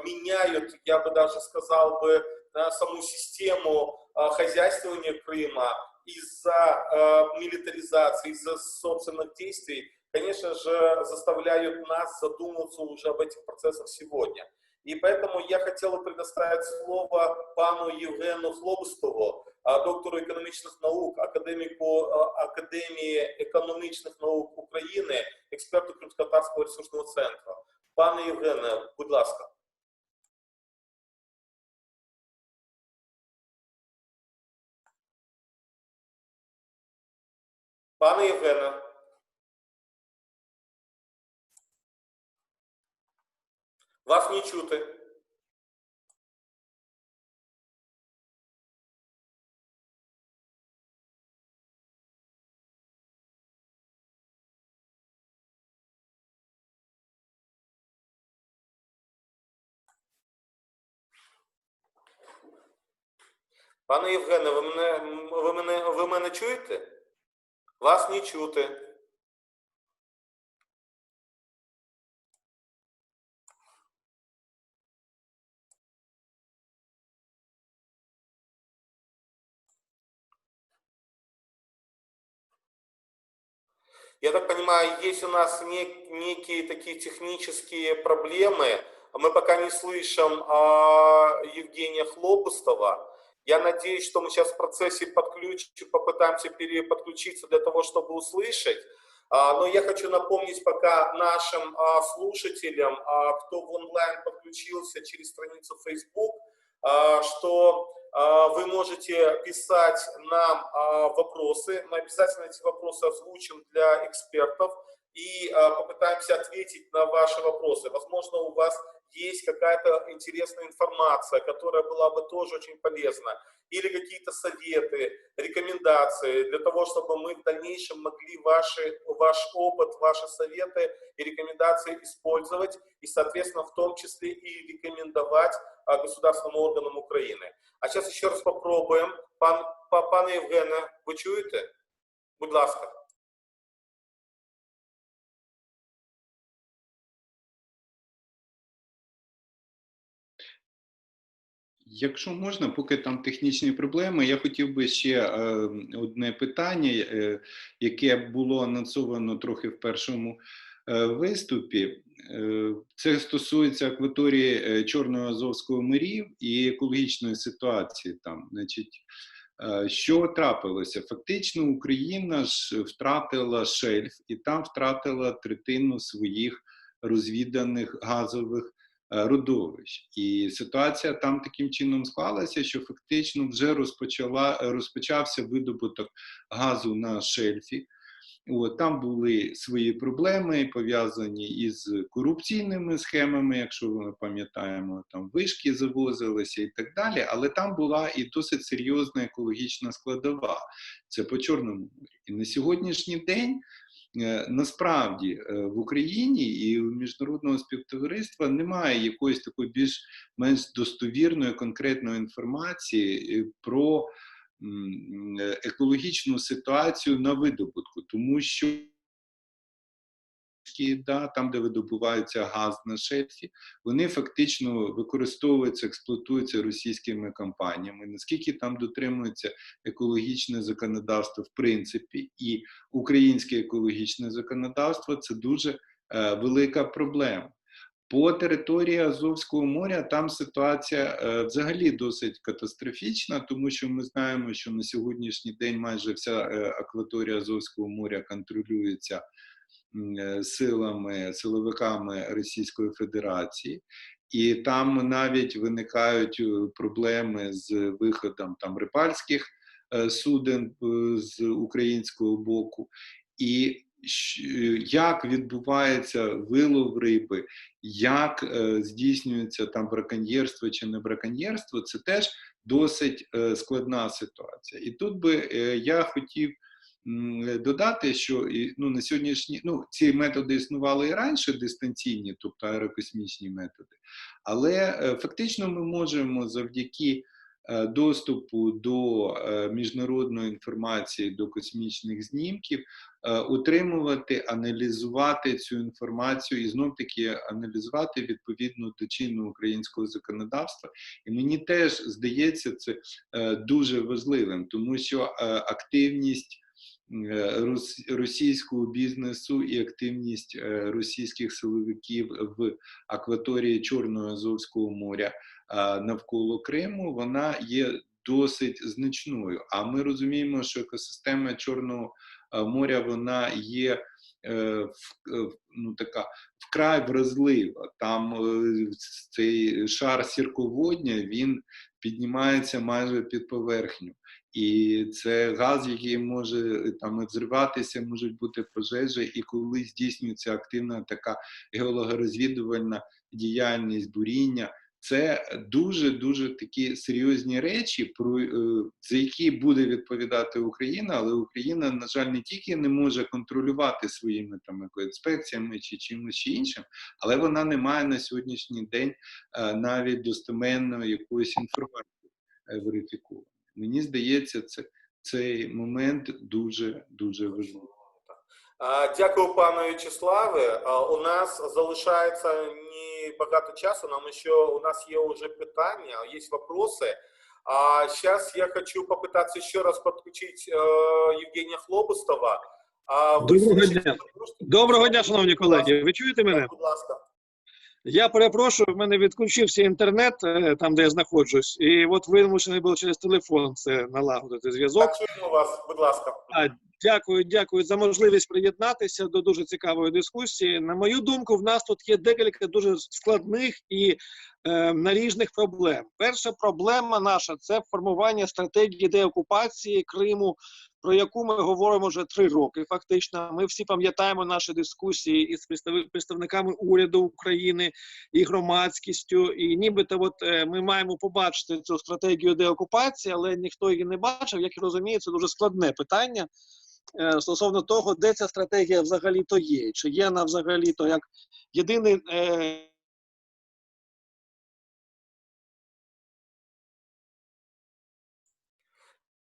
меняют, я бы даже сказал бы, саму систему хозяйствования Крыма из-за милитаризации, из-за собственных действий, конечно же, заставляют нас задуматься уже об этих процессах сегодня. И поэтому я хотел бы предоставить слово пану Євгену Хлобустову, доктору економічних наук, академіку Академії економічних наук України, експерту Кримськотатарського ресурсного центру. Пане Євгене, будь ласка. Пане Євгене. Вас не чути. Пане Євгене, ви мене чуєте? Вас не чути. Я так понимаю, есть у нас некие такие технические проблемы. Мы пока не слышим Евгения Хлобустова. Я надеюсь, что мы сейчас в процессе попытаемся переподключиться для того, чтобы услышать. Но я хочу напомнить пока нашим слушателям, кто в онлайн подключился через страницу Facebook, что вы можете писать нам вопросы. Мы обязательно эти вопросы озвучим для экспертов. и попытаемся ответить на ваши вопросы. Возможно, у вас есть какая-то интересная информация, которая была бы тоже очень полезна, или какие-то советы, рекомендации для того, чтобы мы в дальнейшем могли ваш опыт, ваши советы и рекомендации использовать и, соответственно, в том числе и рекомендовать государственным органам Украины. А сейчас еще раз попробуем. Пане Євгене, ви чуєте? Будь ласка. Якщо можна, поки там технічні проблеми, я хотів би ще одне питання, яке було анонсовано трохи в першому виступі. Це стосується акваторії Чорного Азовського морів і екологічної ситуації там. Значить, що трапилося? Фактично Україна ж втратила шельф і там втратила третину своїх розвіданих газових родовищ. І ситуація там таким чином склалася, що фактично вже розпочався видобуток газу на шельфі. Там були свої проблеми, пов'язані із корупційними схемами, якщо ми пам'ятаємо, там вишки завозилися і так далі, але там була і досить серйозна екологічна складова, це по Чорному морю. І на сьогоднішній день насправді в Україні і у міжнародного співтовариства немає якоїсь такої більш-менш достовірної, конкретної інформації про екологічну ситуацію на видобутку, тому що там, де видобувається газ на шельфі, вони фактично використовуються, експлуатуються російськими компаніями. Наскільки там дотримується екологічне законодавство в принципі, і українське екологічне законодавство – це дуже велика проблема. По території Азовського моря там ситуація взагалі досить катастрофічна, тому що ми знаємо, що на сьогоднішній день майже вся акваторія Азовського моря контролюється силовиками Російської Федерації. І там навіть виникають проблеми з виходом там рибальських суден з українського боку. І як відбувається вилов риби, як здійснюється там браконьєрство чи не браконьєрство, це теж досить складна ситуація. І тут би я хотів додати, що на сьогоднішній, ці методи існували і раніше дистанційні, тобто аерокосмічні методи, але фактично ми можемо завдяки доступу до міжнародної інформації, до космічних знімків, утримувати, аналізувати цю інформацію і знов-таки аналізувати відповідно до чинного українського законодавства. І мені теж здається це дуже важливим, тому що активність російського бізнесу і активність російських силовиків в акваторії Чорного Азовського моря навколо Криму, вона є досить значною. А ми розуміємо, що екосистема Чорного моря, вона є така вкрай вразлива. Там цей шар сірководня, він піднімається майже під поверхню. І це газ, який може там взриватися, можуть бути пожежі, і коли здійснюється активна така геологорозвідувальна діяльність, буріння, це дуже-дуже такі серйозні речі, за які буде відповідати Україна, але Україна, на жаль, не тільки не може контролювати своїми там інспекціями чи чимось іншим, але вона не має на сьогоднішній день навіть достеменної якоїсь інформації верифікованої. Мені здається, цей момент дуже важливий. Дякую, пане Вячеславе. У нас залишається небагато часу, у нас є уже питання, є вопроси. Сейчас я хочу попытаться еще раз подключить Євгенія Хлобустова. Доброго дня. Доброго дня, шановні колеги. Ви чуєте мене? Будь ласка. Я перепрошую, в мене відключився інтернет, там, де я знаходжусь, і от вимушений був через телефон це налагодити зв'язок. Чуємо вас, будь ласка. Дякую за можливість приєднатися до дуже цікавої дискусії. На мою думку, в нас тут є декілька дуже складних і наріжних проблем. Перша проблема наша – це формування стратегії деокупації Криму про яку ми говоримо вже 3 роки. Фактично, ми всі пам'ятаємо наші дискусії із представниками уряду України і громадськістю. І нібито ми маємо побачити цю стратегію деокупації, але ніхто її не бачив. Як я розумію, це дуже складне питання стосовно того, де ця стратегія взагалі-то є. Чи є вона взагалі-то як єдиний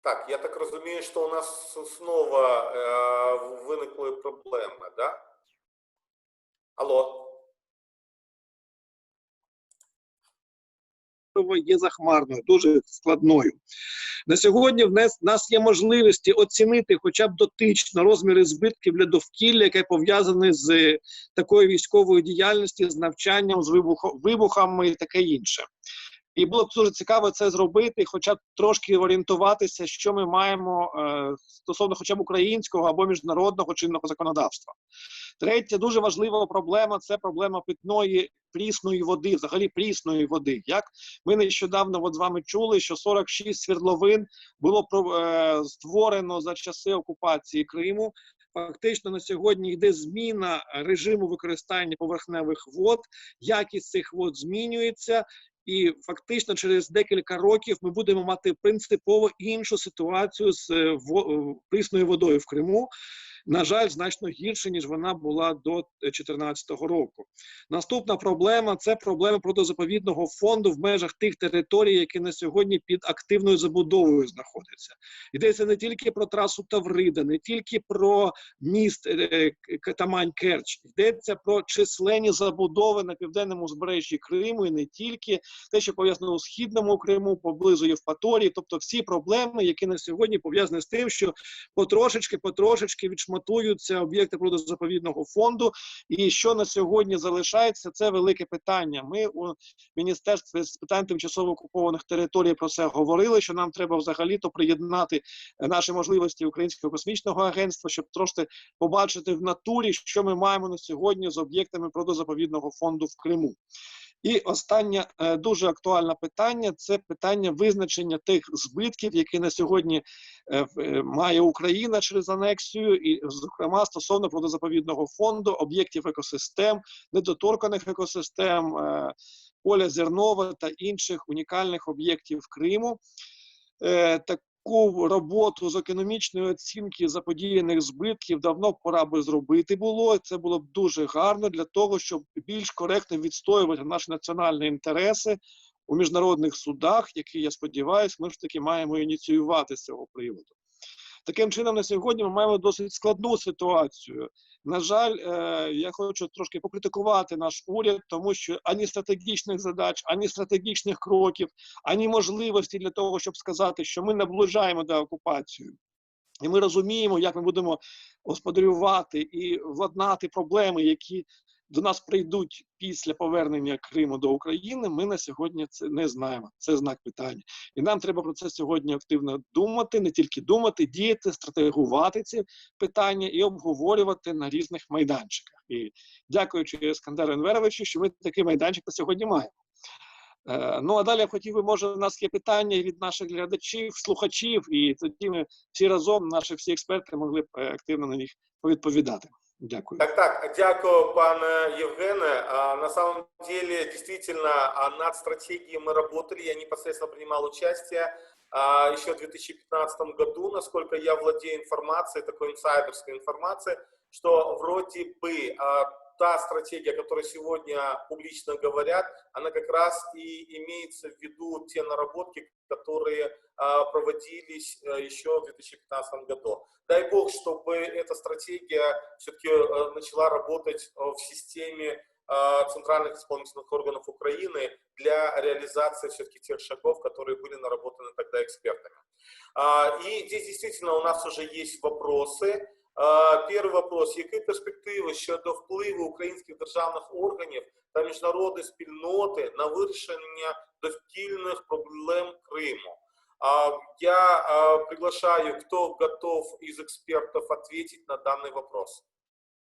Так, я так розумію, що у нас знову виникли проблеми, да? Алло. є захмарною, дуже складною. На сьогодні в нас є можливості оцінити хоча б дотично розміри збитків для довкілля, яке пов'язане з такою військовою діяльністю, з навчанням, з вибухами і таке інше. І було б дуже цікаво це зробити, хоча б трошки орієнтуватися, що ми маємо стосовно хоча б українського або міжнародного чинного законодавства. Третя дуже важлива проблема – це проблема питної прісної води, взагалі прісної води. Як ми нещодавно з вами чули, що 46 свердловин було створено за часи окупації Криму. Фактично на сьогодні йде зміна режиму використання поверхневих вод, якість цих вод змінюється. І фактично через декілька років ми будемо мати принципово іншу ситуацію з прісною водою в Криму. На жаль, значно гірше, ніж вона була до 2014 року. Наступна проблема – це проблема природозаповідного фонду в межах тих територій, які на сьогодні під активною забудовою знаходяться. Йдеться не тільки про трасу Таврида, не тільки про міст Тамань-Керч, йдеться про численні забудови на південному узбережжі Криму і не тільки, те, що пов'язано у Східному Криму, поблизу Євпаторії, тобто всі проблеми, які на сьогодні пов'язані з тим, що потрошечки відшматуються об'єкти природозаповідного фонду. І що на сьогодні залишається, це велике питання. Ми у Міністерстві з питань тимчасово окупованих територій про це говорили, що нам треба взагалі-то приєднати наші можливості Українського космічного агентства, щоб трошки побачити в натурі, що ми маємо на сьогодні з об'єктами природозаповідного фонду в Криму. І останнє дуже актуальне питання – це питання визначення тих збитків, які на сьогодні має Україна через анексію, і, зокрема, стосовно природозаповідного фонду, об'єктів екосистем, недоторканих екосистем, поля Зернове та інших унікальних об'єктів Криму. Таку роботу з економічної оцінки заподіяних збитків давно пора би зробити було. Це було б дуже гарно для того, щоб більш коректно відстоювати наші національні інтереси у міжнародних судах, які, я сподіваюся, ми ж таки маємо ініціювати з цього приводу. Таким чином, на сьогодні ми маємо досить складну ситуацію. На жаль, я хочу трошки покритикувати наш уряд, тому що ані стратегічних задач, ані стратегічних кроків, ані можливості для того, щоб сказати, що ми наближаємо деокупацію. І ми розуміємо, як ми будемо господарювати і владнати проблеми, які до нас прийдуть після повернення Криму до України, ми на сьогодні це не знаємо. Це знак питання. І нам треба про це сьогодні активно думати, не тільки думати, діяти, стратегувати ці питання і обговорювати на різних майданчиках. І дякуючи Ескандеру Енверовичу, що ми такий майданчик на сьогодні маємо. Ну, а далі я хотів би, може, у нас є питання від наших глядачів, слухачів, і тоді ми всі разом, наші всі експерти, могли б активно на них повідповідати. Дякую. Так, дякую, пане Евгене. На самом деле, действительно, над стратегией мы работали, я непосредственно принимал участие еще в 2015 году, насколько я владею информацией, такой инсайдерской информацией, что вроде бы та стратегия, о которой сегодня публично говорят, она как раз и имеется в виду те наработки, которые проводились еще в 2015 году. Дай бог, чтобы эта стратегия все-таки начала работать в системе центральных исполнительных органов Украины для реализации все-таки тех шагов, которые были наработаны тогда экспертами. И здесь действительно у нас уже есть вопросы. Перший вопрос. Які перспективи щодо впливу українських державних органів та міжнародної спільноти на вирішення довкільних проблем Криму? Я приглашаю, кто готов из экспертов ответить на данный вопрос.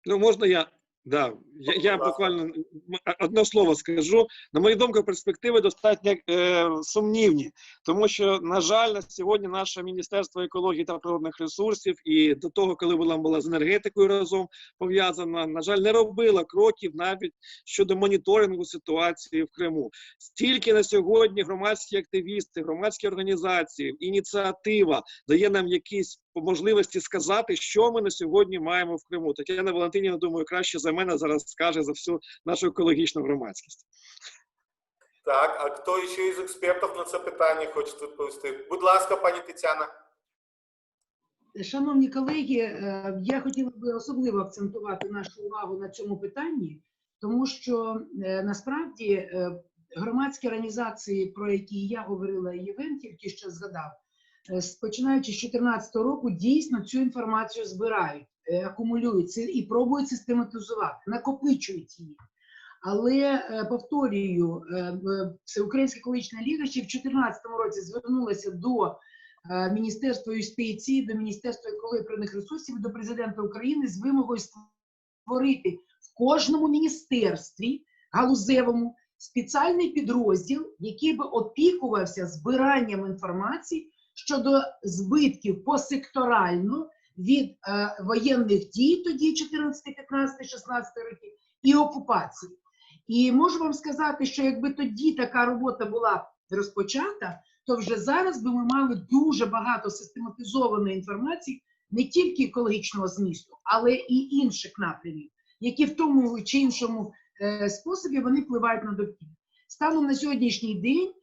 Ну, можна я Да, я буквально одне слово скажу. На мою думку, перспективи достатньо сумнівні, тому що, на жаль, на сьогодні наше Міністерство екології та природних ресурсів і до того, коли була з енергетикою разом пов'язана, на жаль, не робила кроків навіть щодо моніторингу ситуації в Криму. Стільки на сьогодні громадські активісти, громадські організації, ініціатива дає нам якісь можливості сказати, що ми на сьогодні маємо в Криму. Тетяна Валентинівна, думаю, краще за мене зараз скаже за всю нашу екологічну громадськість. Так, а хто ще із експертів на це питання хоче відповісти? Будь ласка, пані Тетяна. Шановні колеги, я хотіла би особливо акцентувати нашу увагу на цьому питанні, тому що насправді громадські організації, про які я говорила, і Євген тільки що згадав, починаючи з 2014 року, дійсно цю інформацію збирають, акумулюють і пробують систематизувати, накопичують її. Але, повторюю, Всеукраїнська екологічна ліга ще в 2014 році звернулася до Міністерства юстиції, до Міністерства екології і природних ресурсів, до Президента України з вимогою створити в кожному міністерстві галузевому спеціальний підрозділ, який би опікувався збиранням інформації щодо збитків посекторально від воєнних дій тоді 14, 15, 16 років і окупації. І можу вам сказати, що якби тоді така робота була розпочата, то вже зараз би ми мали дуже багато систематизованої інформації, не тільки екологічного змісту, але і інших напрямів, які в тому чи іншому способі вони впливають на довкілля. Станом на сьогоднішній день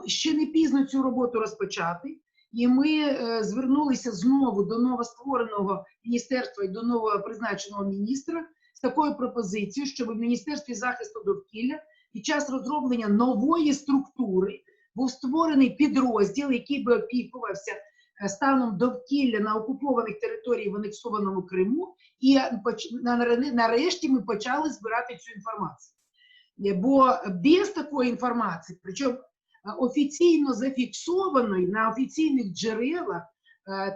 ще не пізно цю роботу розпочати, і ми звернулися знову до новоствореного міністерства і до новопризначеного міністра з такою пропозицією, щоб в Міністерстві захисту довкілля під час розроблення нової структури був створений підрозділ, який би опікувався станом довкілля на окупованих територіях в анексованому Криму, і нарешті ми почали збирати цю інформацію. Бо без такої інформації, причому офіційно зафіксованої на офіційних джерелах,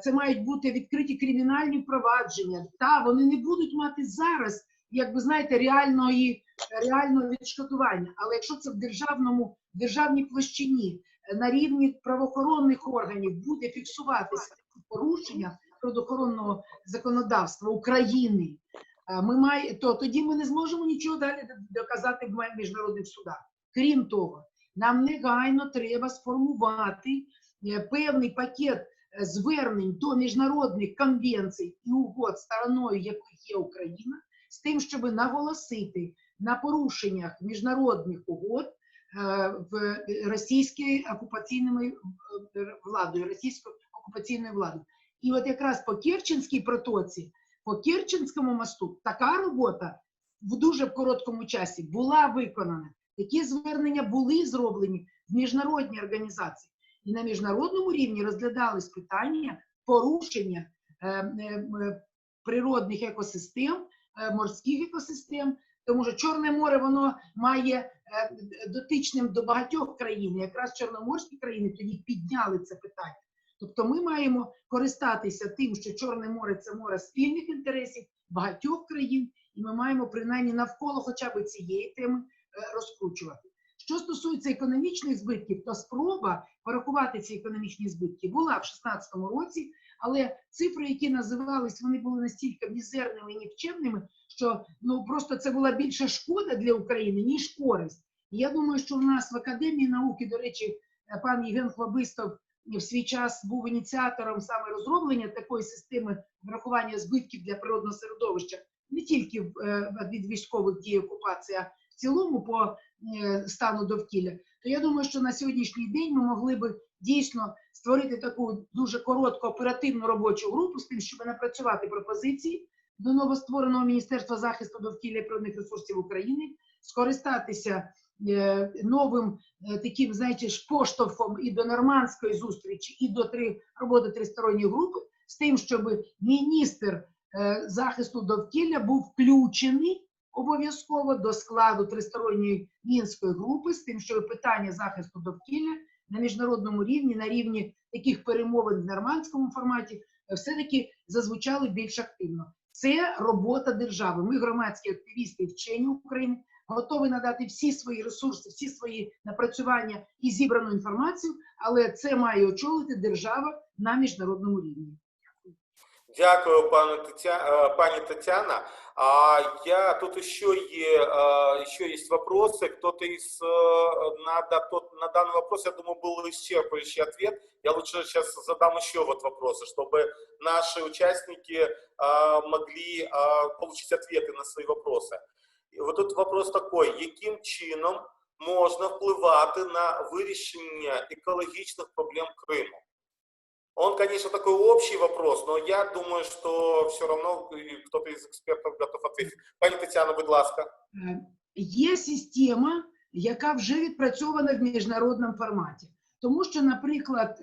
це мають бути відкриті кримінальні провадження, та вони не будуть мати зараз, як ви знаєте, реального відшкодування. Але якщо це в державній площині, на рівні правоохоронних органів буде фіксуватися порушення природоохоронного законодавства України, то тоді ми не зможемо нічого далі доказати в міжнародних судах. Крім того, нам негайно треба сформувати певний пакет звернень до міжнародних конвенцій і угод, стороною яких є Україна, з тим, щоб наголосити на порушеннях міжнародних угод російською окупаційною владою. І от якраз по Керченській протоці, по Керченському мосту така робота в дуже короткому часі була виконана. Такі звернення були зроблені в міжнародній організації. І на міжнародному рівні розглядались питання порушення природних екосистем, морських екосистем, тому що Чорне море, воно має дотичним до багатьох країн. Якраз чорноморські країни тоді підняли це питання. Тобто ми маємо користатися тим, що Чорне море – це море спільних інтересів багатьох країн, і ми маємо принаймні навколо хоча б цієї теми розкручувати. Що стосується економічних збитків, то спроба порахувати ці економічні збитки була в 2016 році, але цифри, які називались, вони були настільки мізерними і нікчемними, що просто це була більша шкода для України, ніж користь. І я думаю, що у нас в Академії науки, до речі, пан Євген Хлобистов в свій час був ініціатором саме розроблення такої системи врахування збитків для природного середовища, не тільки від військових дій окупації, а в цілому по стану довкілля, то я думаю, що на сьогоднішній день ми могли би дійсно створити таку дуже коротку оперативну робочу групу з тим, щоб напрацювати пропозиції до новоствореного Міністерства захисту довкілля і природних ресурсів України, скористатися новим таким, знаєте, поштовхом і до нормандської зустрічі, і до роботи тристоронньої групи, з тим, щоб міністр захисту довкілля був включений обов'язково до складу тристоронньої Мінської групи, з тим, щоб питання захисту довкілля на міжнародному рівні, на рівні таких перемовин в нормандському форматі, все-таки зазвучали більш активно. Це робота держави. Ми, громадські активісти і вчені України, готові надати всі свої ресурси, всі свої напрацювання і зібрану інформацію, але це має очолити держава на міжнародному рівні. Дякую, пані Тетяна. Тут еще есть вопросы. Кто-то на данный вопрос, я думаю, был исчерпывающий ответ. Я лучше сейчас задам еще вот вопросы, чтобы наши участники могли получить ответы на свои вопросы. І вот тут вопрос такой: яким чином можна впливати на вирішення екологічних проблем Криму? Он, конечно, такой общий вопрос, но я думаю, что все равно кто-то из экспертов готов ответить. Пані Тетяно, будь ласка. Є система, яка вже відпрацьована в міжнародному форматі. Тому що, наприклад,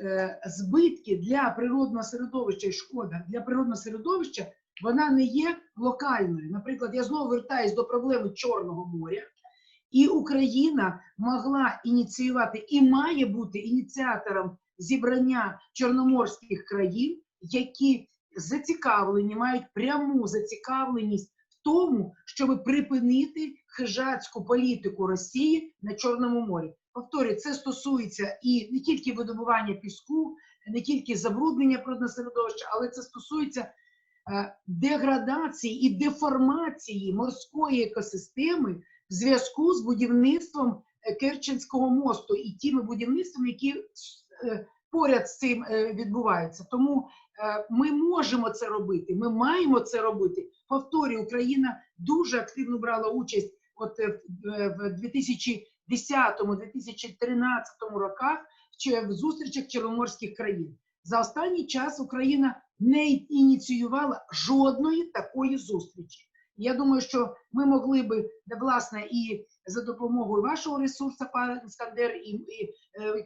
збитки для природного середовища і шкода для природного середовища, вона не є локальною. Наприклад, я знову вертаюсь до проблеми Чорного моря, і Україна могла ініціювати і має бути ініціатором зібрання чорноморських країн, які зацікавлені, мають пряму зацікавленість в тому, щоб припинити хижацьку політику Росії на Чорному морі. Повторюю, це стосується і не тільки видобування піску, не тільки забруднення природного середовища, але це стосується деградації і деформації морської екосистеми в зв'язку з будівництвом Керченського мосту і тими будівництвами, які поряд з цим відбуваються. Тому ми можемо це робити, ми маємо це робити. Повторюю, Україна дуже активно брала участь в 2010-2013 роках в зустрічах чорноморських країн. За останній час Україна не ініціювала жодної такої зустрічі. Я думаю, що ми могли би, власне, і за допомогою вашого ресурсу, пане Іскандер, і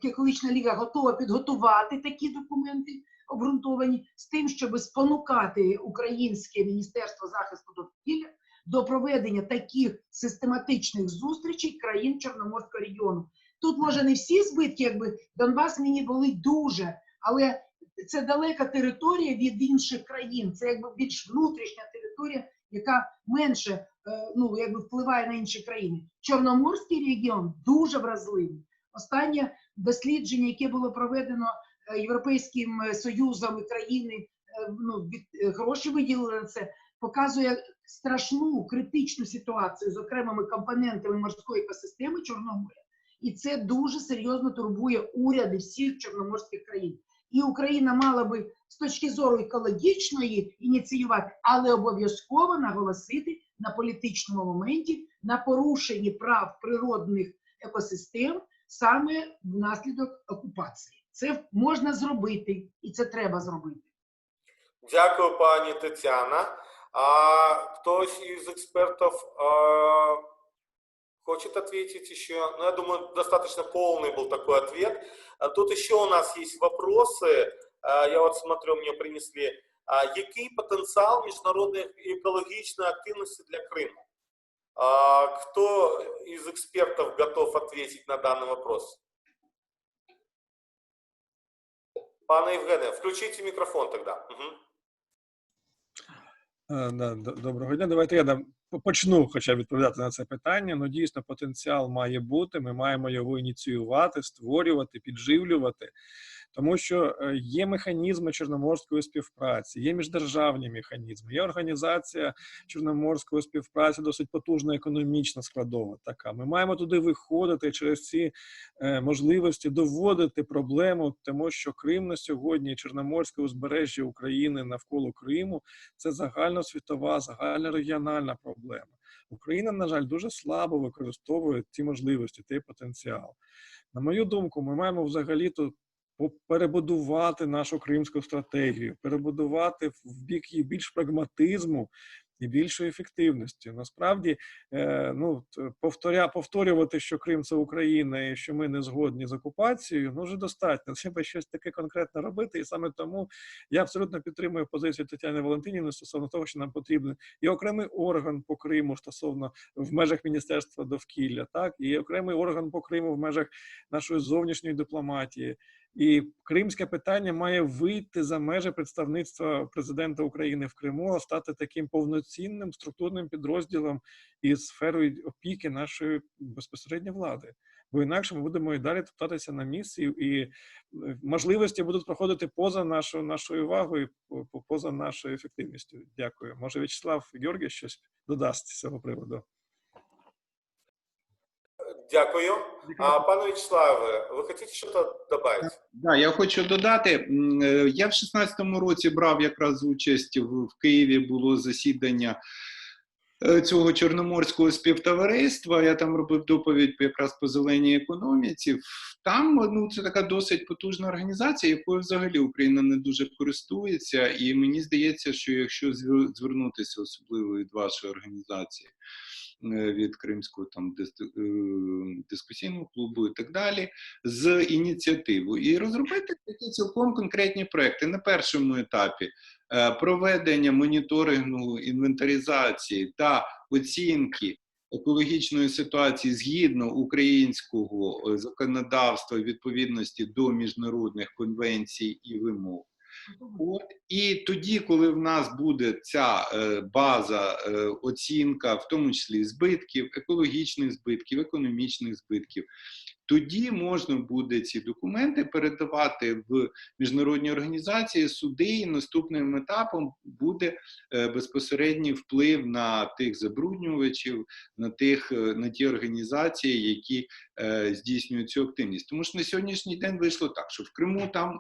Екологічна ліга готова підготувати такі документи обґрунтовані з тим, щоб спонукати Українське Міністерство захисту довкілля до проведення таких систематичних зустрічей країн Чорноморського регіону. Тут, може, не всі збитки, якби Донбас мені болить дуже, але це далека територія від інших країн, це якби більш внутрішня територія, яка менше впливає на інші країни. Чорноморський регіон дуже вразливий. Останнє дослідження, яке було проведено Європейським Союзом і країни, гроші виділили на це, показує страшну критичну ситуацію з окремими компонентами морської екосистеми Чорного моря. І це дуже серйозно турбує уряди всіх чорноморських країн. І Україна мала би з точки зору екологічної ініціювати, але обов'язково наголосити на політичному моменті, на порушенні прав природних екосистем саме внаслідок окупації. Це можна зробити, і це треба зробити. Дякую, пані Тетяна. Хтось із експертів хочет ответить еще? Ну, я думаю, достаточно полный был такой ответ. Тут еще у нас есть вопросы. Я вот смотрю, мне принесли. Який потенціал міжнародної екологічної активності для Криму? Кто из экспертов готов ответить на данный вопрос? Пане Євгене, включите микрофон тогда. Угу. Доброго дня. Давайте я почну хоча б відповідати на це питання. Ну, дійсно, потенціал має бути, ми маємо його ініціювати, створювати, підживлювати, тому що є механізми чорноморської співпраці, є міждержавні механізми, є організація чорноморської співпраці, досить потужна економічна складова така. Ми маємо туди виходити через ці можливості доводити проблему, тому що Крим на сьогодні, Чорноморське узбережжя України навколо Криму – це загальносвітова, загальнорегіональна проблема. Україна, на жаль, дуже слабо використовує ці можливості, цей потенціал. На мою думку, ми маємо взагалі-то перебудувати нашу кримську стратегію, перебудувати в бік її більш прагматизму і більшої ефективності. Насправді, повторювати, що Крим – це Україна і що ми не згодні з окупацією, вже достатньо. Треба щось таке конкретно робити, і саме тому я абсолютно підтримую позицію Тетяни Валентинівни стосовно того, що нам потрібен і окремий орган по Криму стосовно в межах Міністерства довкілля, так, і окремий орган по Криму в межах нашої зовнішньої дипломатії. І кримське питання має вийти за межі представництва президента України в Криму, а стати таким повноцінним структурним підрозділом і сферою опіки нашої безпосередньо влади. Бо інакше ми будемо і далі топтатися на місці, і можливості будуть проходити поза нашою увагою, поза нашою ефективністю. Дякую. Може, В'ячеслав Георгій щось додасть з цього приводу? Дякую. Пане Вячеславе, ви хочете щось додати? Да, я хочу додати, я в 16-му році брав якраз участь в Києві, було засідання цього Чорноморського співтовариства, я там робив доповідь якраз по зеленій економіці. Там, ну, це така досить потужна організація, якою взагалі Україна не дуже користується, і мені здається, що якщо звернутися особливо від вашої організації, від Кримського там дискусійного клубу і так далі, з ініціативою. І розробити такі цілком конкретні проекти. На першому етапі проведення моніторингу, інвентаризації та оцінки екологічної ситуації згідно українського законодавства відповідності до міжнародних конвенцій і вимог. І тоді, коли в нас буде ця база, оцінка, в тому числі збитків, екологічних збитків, економічних збитків, тоді можна буде ці документи передавати в міжнародні організації, суди, і наступним етапом буде безпосередній вплив на тих забруднювачів, на ті організації, які здійснюють цю активність. Тому що на сьогоднішній день вийшло так, що в Криму там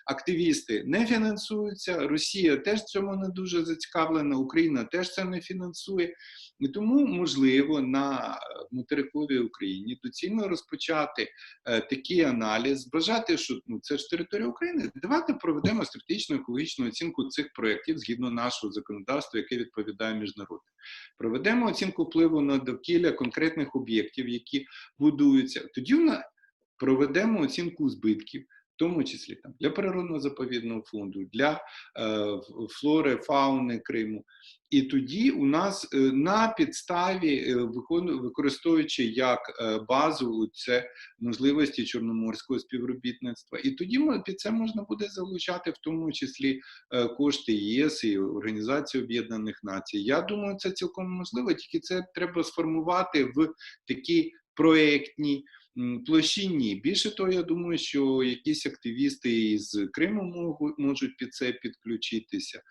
активісти не фінансуються, Росія теж в цьому не дуже зацікавлена, Україна теж це не фінансує. І тому, можливо, на материковій Україні доцільно розпочати такий аналіз, вважати, що це ж територія України, давайте проведемо стратегічну екологічну оцінку цих проєктів згідно нашого законодавства, яке відповідає міжнародним. Проведемо оцінку впливу на довкілля конкретних об'єктів, які будуються. Тоді проведемо оцінку збитків, в тому числі там, для природно-заповідного фонду, для флори, фауни Криму. І тоді у нас на підставі, використовуючи як базу це можливості чорноморського співробітництва, і тоді під це можна буде залучати в тому числі кошти ЄС і Організації Об'єднаних Націй. Я думаю, це цілком можливо, тільки це треба сформувати в такі проєктні площині. Більше того, я думаю, що якісь активісти із Криму можуть під це підключитися.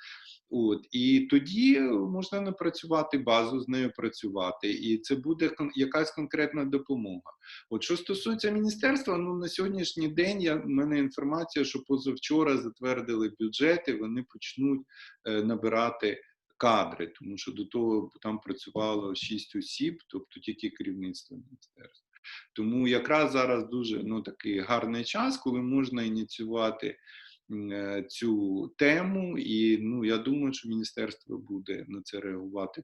І тоді можна напрацювати базу, з нею працювати, і це буде якась конкретна допомога. Що стосується міністерства, на сьогоднішній день в мене інформація, що позавчора затвердили бюджети, вони почнуть набирати кадри, тому що до того там працювало 6 осіб, тобто тільки керівництво міністерства. Тому якраз зараз дуже такий гарний час, коли можна ініціювати цю тему, і я думаю, що міністерство буде на це реагувати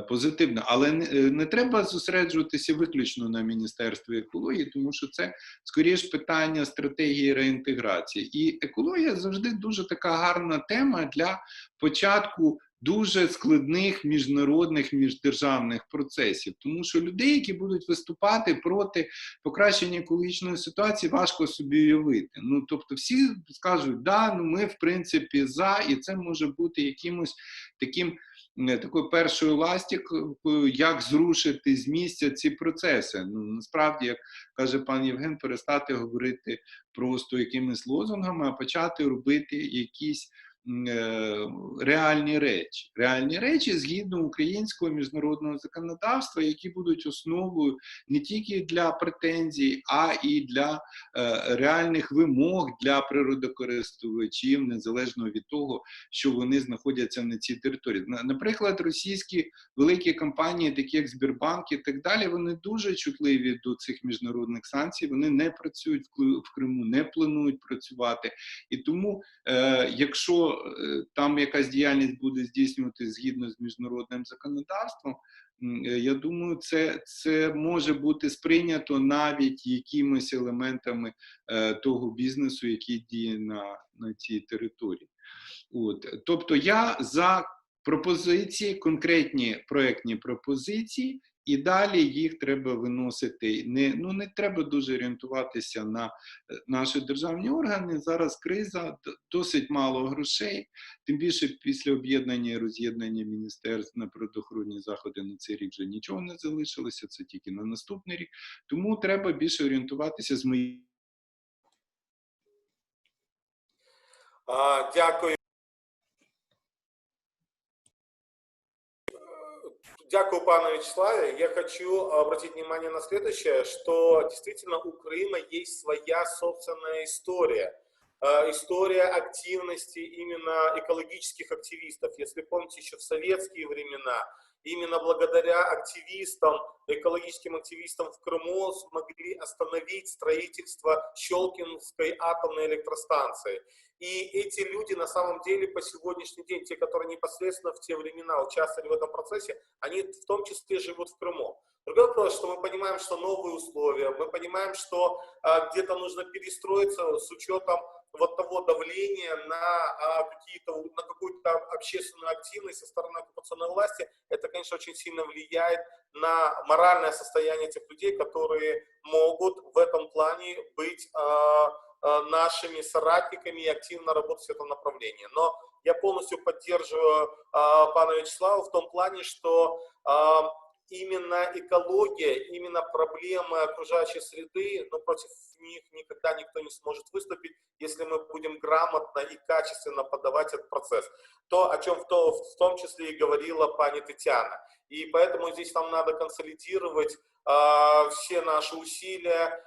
позитивно. Але не треба зосереджуватися виключно на Міністерстві екології, тому що це, скоріш, питання стратегії реінтеграції. І екологія завжди дуже така гарна тема для початку дуже складних міжнародних, міждержавних процесів. Тому що людей, які будуть виступати проти покращення екологічної ситуації, важко собі уявити. Тобто всі скажуть, да, ми в принципі за, і це може бути якимось такою першою ластівкою, як зрушити з місця ці процеси. Насправді, як каже пан Євген, перестати говорити просто якимись лозунгами, а почати робити якісь реальні речі згідно українського міжнародного законодавства, які будуть основою не тільки для претензій, а і для реальних вимог для природокористувачів, незалежно від того, що вони знаходяться на цій території. Наприклад, російські великі компанії, такі як Сбербанк і так далі, вони дуже чутливі до цих міжнародних санкцій, вони не працюють в Криму, не планують працювати. І тому, якщо там якась діяльність буде здійснюватися згідно з міжнародним законодавством, я думаю, це може бути сприйнято навіть якимись елементами того бізнесу, який діє на цій території. Тобто я за пропозиції, конкретні проєктні пропозиції, І далі їх треба виносити. Не треба дуже орієнтуватися на наші державні органи. Зараз криза, досить мало грошей, тим більше після об'єднання і роз'єднання міністерств на природоохоронні заходи на цей рік вже нічого не залишилося, це тільки на наступний рік. Тому треба більше орієнтуватися з моєї. Дякую. Дякую, пане Вячеславе. Я хочу обратить внимание на следующее, что действительно у Крыма есть своя собственная история. История активности именно экологических активистов. Если помните, еще в советские времена, именно благодаря активистам, экологическим активистам в Крыму смогли остановить строительство Щелкинской атомной электростанции. И эти люди на самом деле по сегодняшний день, те, которые непосредственно в те времена участвовали в этом процессе, они в том числе живут в Крыму. Другой вопрос, что мы понимаем, что новые условия, мы понимаем, что где-то нужно перестроиться с учетом вот того давления на какую-то общественную активность со стороны оккупационной власти. Это, конечно, очень сильно влияет на моральное состояние тех людей, которые могут в этом плане быть нашими соратниками и активно работать в этом направлении. Но я полностью поддерживаю пана Вячеслава в том плане, что именно экология, именно проблемы окружающей среды, но против них никогда никто не сможет выступить, если мы будем грамотно и качественно подавать этот процесс. То, о чем в том числе и говорила пани Тетяна. И поэтому здесь нам надо консолидировать все наши усилия,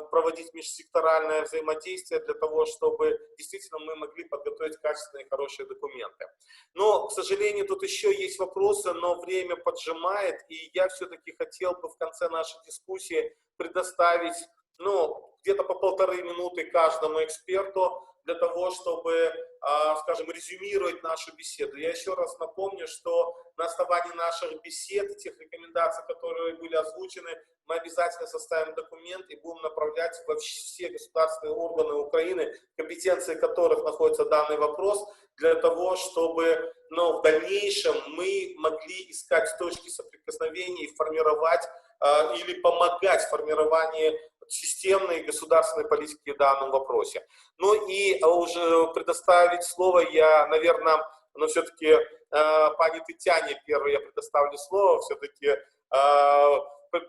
проводить межсекторальное взаимодействие для того, чтобы действительно мы могли подготовить качественные и хорошие документы. Но, к сожалению, тут еще есть вопросы, но время поджимает, и я все-таки хотел бы в конце нашей дискуссии предоставить, где-то по 1,5 минуты каждому эксперту для того, чтобы, скажем, резюмировать нашу беседу. Я еще раз напомню, что на основании наших бесед, тех рекомендаций, которые были озвучены, мы обязательно составим документ и будем направлять во все государственные органы Украины, компетенции которых находится данный вопрос, для того, чтобы в дальнейшем мы могли искать точки соприкосновения и формировать или помогать в формировании системной государственной политики в данном вопросе. Ну и уже предоставить слово я, наверное, все-таки пани Тетяне первой я предоставлю слово, все-таки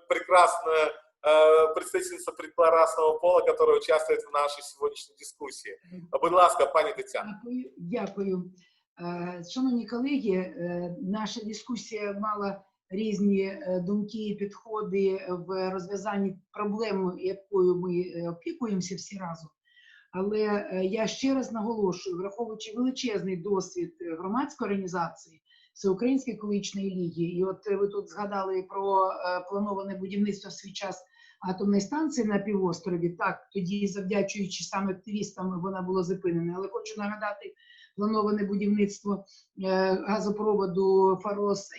прекрасная представительница прекрасного пола, которая участвует в нашей сегодняшней дискуссии. Будь ласка, пані Тетяна. Дякую. Шановні колеги, наша дискусія мала різні думки і підходи в розв'язанні проблем, якою ми опікуємося всі разом. Але я ще раз наголошую, враховуючи величезний досвід громадської організації, Всеукраїнської екологічної ліги, і от ви тут згадали про плановане будівництво в свій час атомної станції на півострові, так, тоді завдячуючи саме активістам вона була зупинена, але хочу нагадати плановане будівництво газопроводу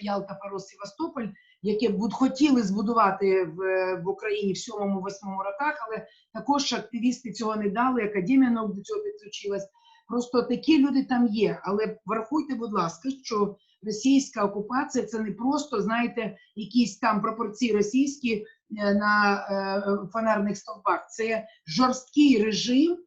Ялта-Фарос-Севастополь, яке б хотіли збудувати в Україні в 7-8 роках, але також активісти цього не дали, Академія наук до цього підключилась. Просто такі люди там є, але врахуйте, будь ласка, що російська окупація – це не просто, знаєте, якісь там пропорції російські на фонарних стовпах. Це жорсткий режим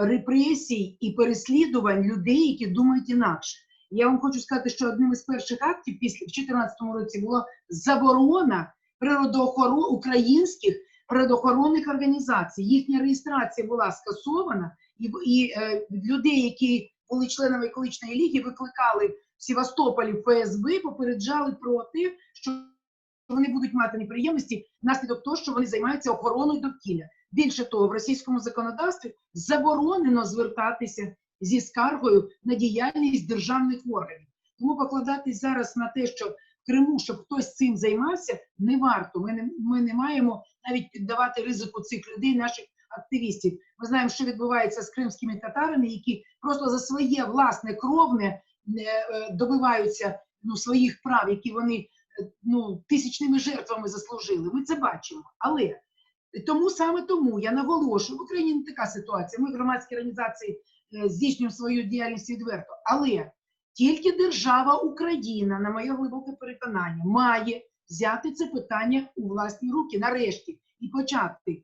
репресій і переслідувань людей, які думають інакше. Я вам хочу сказати, що одним із перших актів в 2014 році була заборона українських природоохоронних організацій. Їхня реєстрація була скасована, і людей, які були членами екологічної ліги, викликали в Севастополі ФСБ, попереджали про те, що вони будуть мати неприємності внаслідок того, що вони займаються охороною довкілля. Більше того, в російському законодавстві заборонено звертатися зі скаргою на діяльність державних органів. Тому покладатись зараз на те, що в Криму, щоб хтось цим займався, не варто. Ми не маємо навіть піддавати ризику цих людей, наших активістів. Ми знаємо, що відбувається з кримськими татарами, які просто за своє власне кровне добиваються своїх прав, які вони тисячними жертвами заслужили. Ми це бачимо. Але саме тому я наголошую, в Україні не така ситуація. Ми, громадські організації, здійснюємо свою діяльність відверто. Але тільки держава Україна, на моє глибоке переконання, має взяти це питання у власні руки нарешті і почати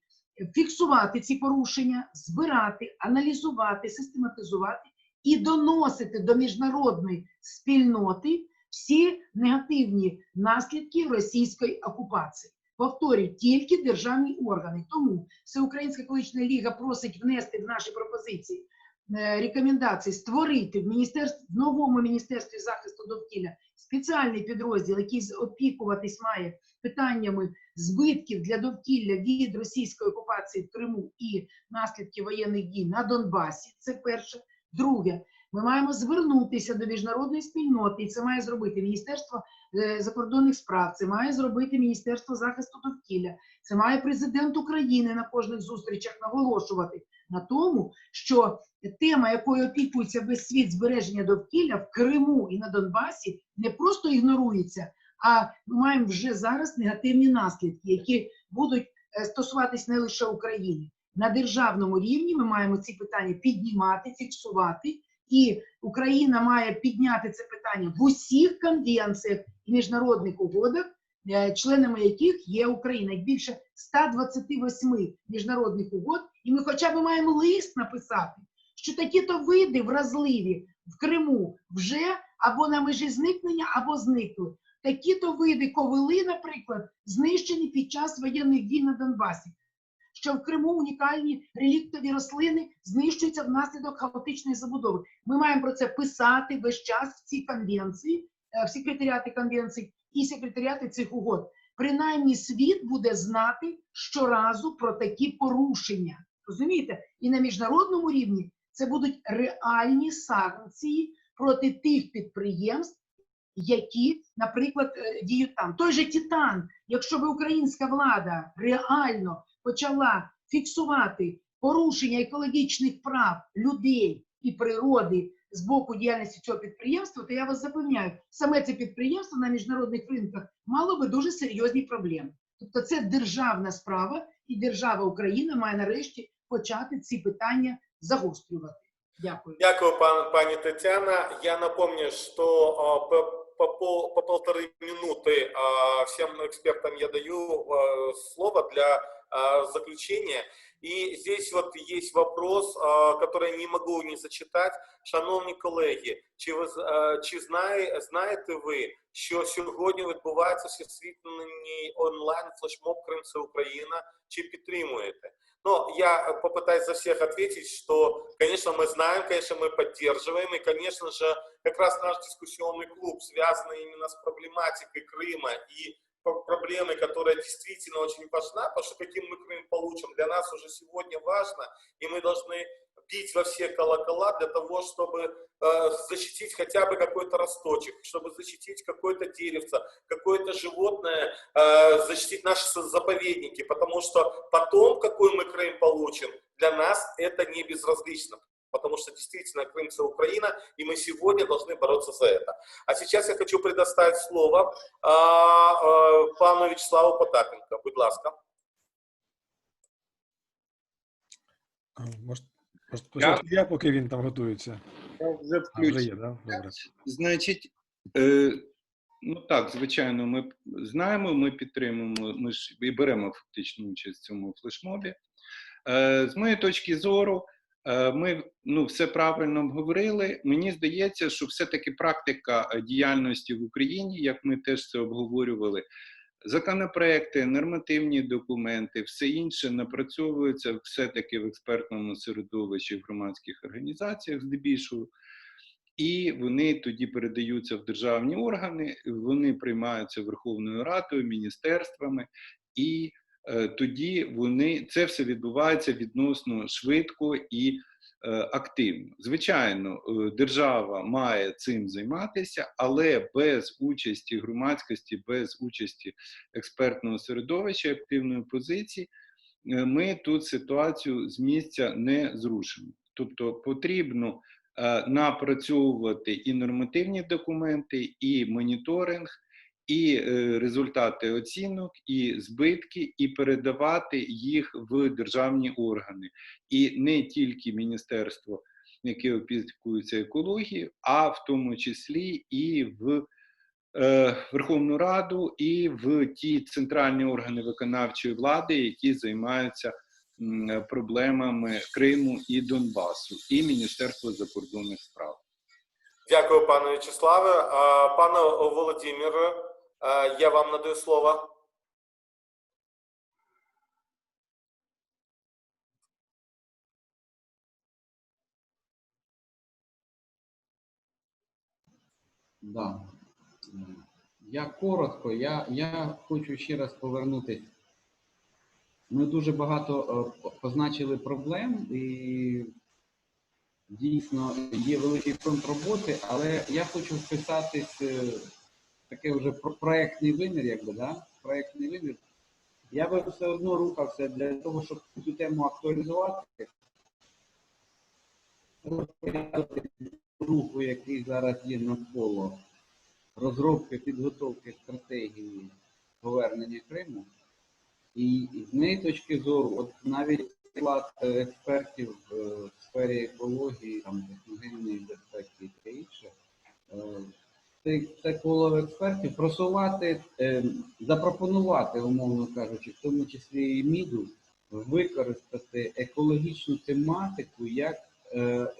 фіксувати ці порушення, збирати, аналізувати, систематизувати і доносити до міжнародної спільноти всі негативні наслідки російської окупації. Повторюю, тільки державні органи. Тому Всеукраїнська екологічна ліга просить внести в наші пропозиції рекомендації створити в новому Міністерстві захисту довкілля спеціальний підрозділ, який опікуватись має питаннями збитків для довкілля від російської окупації в Криму і наслідків воєнних дій на Донбасі. Це перше. Друге, ми маємо звернутися до міжнародної спільноти, і це має зробити Міністерство закордонних справ, це має зробити Міністерство захисту довкілля, це має президент України на кожних зустрічах наголошувати на тому, що тема, якою опікується весь світ збереження довкілля в Криму і на Донбасі, не просто ігнорується, а ми маємо вже зараз негативні наслідки, які будуть стосуватись не лише України. На державному рівні ми маємо ці питання піднімати, фіксувати, і Україна має підняти це питання в усіх конвенціях і міжнародних угодах, членами яких є Україна. Їх більше 128 міжнародних угод, і ми хоча б маємо лист написати, що такі-то види вразливі в Криму вже або на межі зникнення, або зникли. Такі-то види ковили, наприклад, знищені під час воєнних дій на Донбасі. Що в Криму унікальні реліктові рослини знищуються внаслідок хаотичної забудови. Ми маємо про це писати весь час в ці конвенції, в секретаріати конвенцій і секретаріати цих угод. Принаймні світ буде знати щоразу про такі порушення. Розумієте? І на міжнародному рівні це будуть реальні санкції проти тих підприємств, які, наприклад, діють там. Той же Титан, якщо б українська влада реально почала фіксувати порушення екологічних прав людей і природи з боку діяльності цього підприємства, то я вас запевняю, саме це підприємство на міжнародних ринках мало би дуже серйозні проблеми. Тобто це державна справа, і держава Україна має нарешті почати ці питання загострювати. Дякую. Дякую, пані Тетяна. Я напомню, что по полторы минуты всем экспертам я даю слово для заключения. И здесь вот есть вопрос, который не могу не зачитать. Шановні колеги, чи знаєте ви, що сьогодні відбувається всесвітній онлайн флешмоб «Крим – це Україна», чи підтримуєте? Но я попытаюсь за всех ответить, что, конечно, мы знаем, конечно, мы поддерживаем, и, конечно же, как раз наш дискуссионный клуб, связанный именно с проблематикой Крыма и проблемой, которая действительно очень важна, потому что каким мы Крым получим, для нас уже сегодня важно, и мы должны бить во все колокола для того, чтобы защитить хотя бы какой-то росточек, чтобы защитить какое-то деревце, какое-то животное, защитить наши заповедники, потому что потом, какой мы Крым получим, для нас это не безразлично. Потому что действительно Крым – это Украина, и мы сегодня должны бороться за это. А сейчас я хочу предоставить слово пану Вячеславу Потапенко. Будь ласка. Може, спочатку я, поки він там готується. Я вже Вже є, да? Добре. Значить, ну так, звичайно, ми знаємо, ми підтримуємо, ми ж і беремо фактично участь в цьому флешмобі. З моєї точки зору, ми все правильно обговорили. Мені здається, що все-таки практика діяльності в Україні, як ми теж це обговорювали, законопроекти, нормативні документи, все інше напрацьовується все-таки в експертному середовищі, в громадських організаціях здебільшого, і вони тоді передаються в державні органи, вони приймаються Верховною Радою, міністерствами, і тоді це все відбувається відносно швидко і активно. Звичайно, держава має цим займатися, але без участі громадськості, без участі експертного середовища, активної позиції, ми тут ситуацію з місця не зрушимо. Тобто потрібно напрацьовувати і нормативні документи, і моніторинг, і результати оцінок, і збитки, і передавати їх в державні органи. І не тільки міністерство, яке опікується екологією, а в тому числі і в Верховну Раду і в ті центральні органи виконавчої влади, які займаються проблемами Криму і Донбасу, і Міністерство закордонних справ. Дякую, пане В'ячеславе. Пане Володимире, я вам надаю слово. Да. Я коротко, я хочу ще раз повернутися. Ми дуже багато позначили проблем і дійсно є великий фронт роботи, але я хочу вписатись таке вже проєктний вимір, якби, да? Проєктний вимір. Я би все одно рухався для того, щоб цю тему актуалізувати. Руху, який зараз є навколо розробки, підготовки стратегії повернення Криму. І з неї точки зору, от навіть склад експертів в сфері екології, там, техногенної безпеки та інше, це коло експертів просувати, запропонувати, умовно кажучи, в тому числі і МІДу, використати екологічну тематику як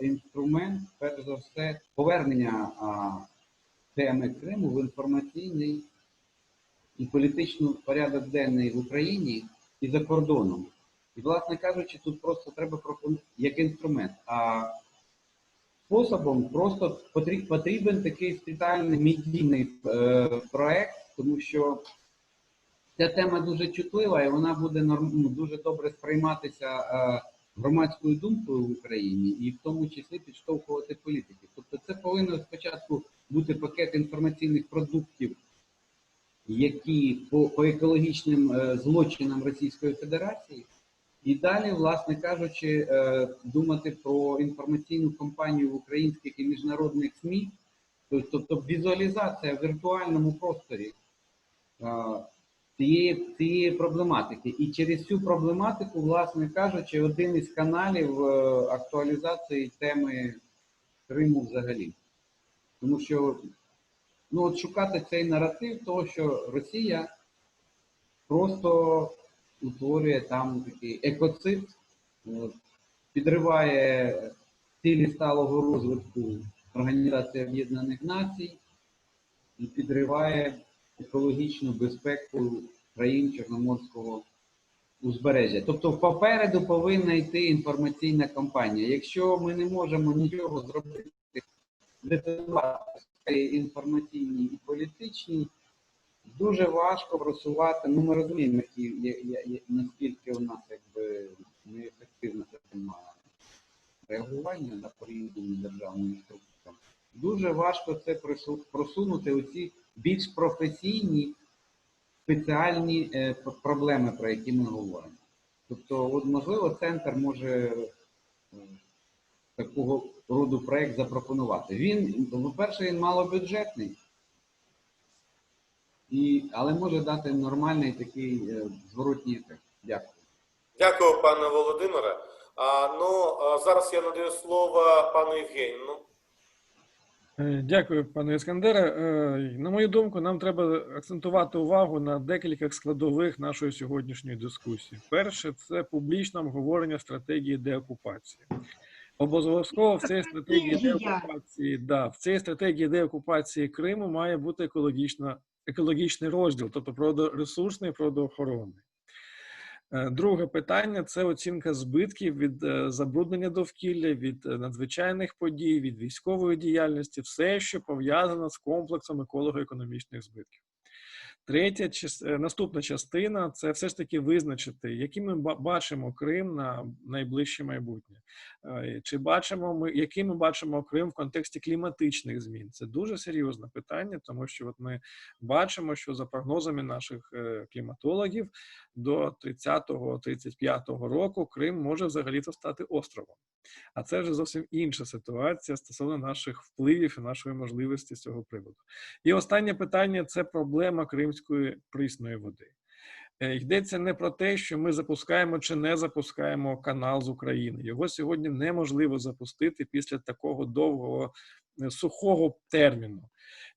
інструмент, перш за все, повернення теми Криму в інформаційний і політичний порядок денний в Україні і за кордоном. І, власне кажучи, тут просто треба як інструмент. А способом просто потрібен такий спеціальний медійний проект, тому що ця тема дуже чутлива і вона буде дуже добре сприйматися громадською думкою в Україні і в тому числі підштовхувати політиків. Тобто це повинен спочатку бути пакет інформаційних продуктів, які по екологічним злочинам Російської Федерації, і далі, власне кажучи, думати про інформаційну кампанію в українських і міжнародних СМІ, тобто візуалізація в віртуальному просторі цієї проблематики. І через цю проблематику, власне кажучи, один із каналів актуалізації теми Криму взагалі. Тому що от шукати цей наратив того, що Росія просто утворює там такий екоцид, підриває цілі сталого розвитку Організації Об'єднаних Націй і підриває екологічну безпеку країн Чорноморського узбережжя. Тобто попереду повинна йти інформаційна кампанія. Якщо ми не можемо нічого зробити, інформаційній і політичній, дуже важко просувати. Ну, ми розуміємо, наскільки у нас неефективна система реагування на порівняння державними структурами. Дуже важко це просунути у ці більш професійні, спеціальні проблеми, про які ми говоримо. Тобто, от, можливо, центр може такого роду проєкт запропонувати. Він, по-перше, він малобюджетний, але може дати нормальний такий зворотній ефект. Дякую. Дякую, пане Володимире. Зараз я надаю слово пану Євгеніну. Дякую, пане Іскандере. На мою думку, нам треба акцентувати увагу на декількох складових нашої сьогоднішньої дискусії. Перше – це публічне обговорення стратегії деокупації. Обов'язково в цій стратегії деокупації Криму має бути екологічний розділ, тобто природоресурсний, природоохоронний. Друге питання – це оцінка збитків від забруднення довкілля, від надзвичайних подій, від військової діяльності, все, що пов'язано з комплексом еколого-економічних збитків. Наступна частина – це все ж таки визначити, яким ми бачимо Крим на найближче майбутнє. Яким ми бачимо Крим в контексті кліматичних змін. Це дуже серйозне питання, тому що от ми бачимо, що за прогнозами наших кліматологів до 30-35 року Крим може взагалі-то стати островом. А це вже зовсім інша ситуація стосовно наших впливів і нашої можливості з цього приводу. І останнє питання – це проблема кримської прісної води. Йдеться не про те, що ми запускаємо чи не запускаємо канал з України. Його сьогодні неможливо запустити після такого довгого, сухого терміну.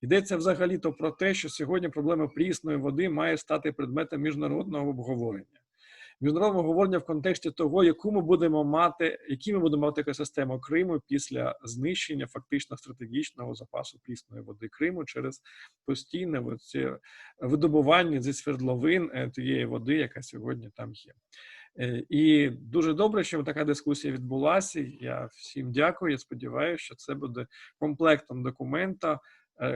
Йдеться взагалі-то про те, що сьогодні проблема прісної води має стати предметом міжнародного обговорення. Міжнародного обговорення в контексті того, які ми будемо мати екосистему Криму після знищення фактично стратегічного запасу прісної води Криму через постійне видобування зі свердловин тієї води, яка сьогодні там є. І дуже добре, що така дискусія відбулася. Я всім дякую. Я сподіваюся, що це буде комплектом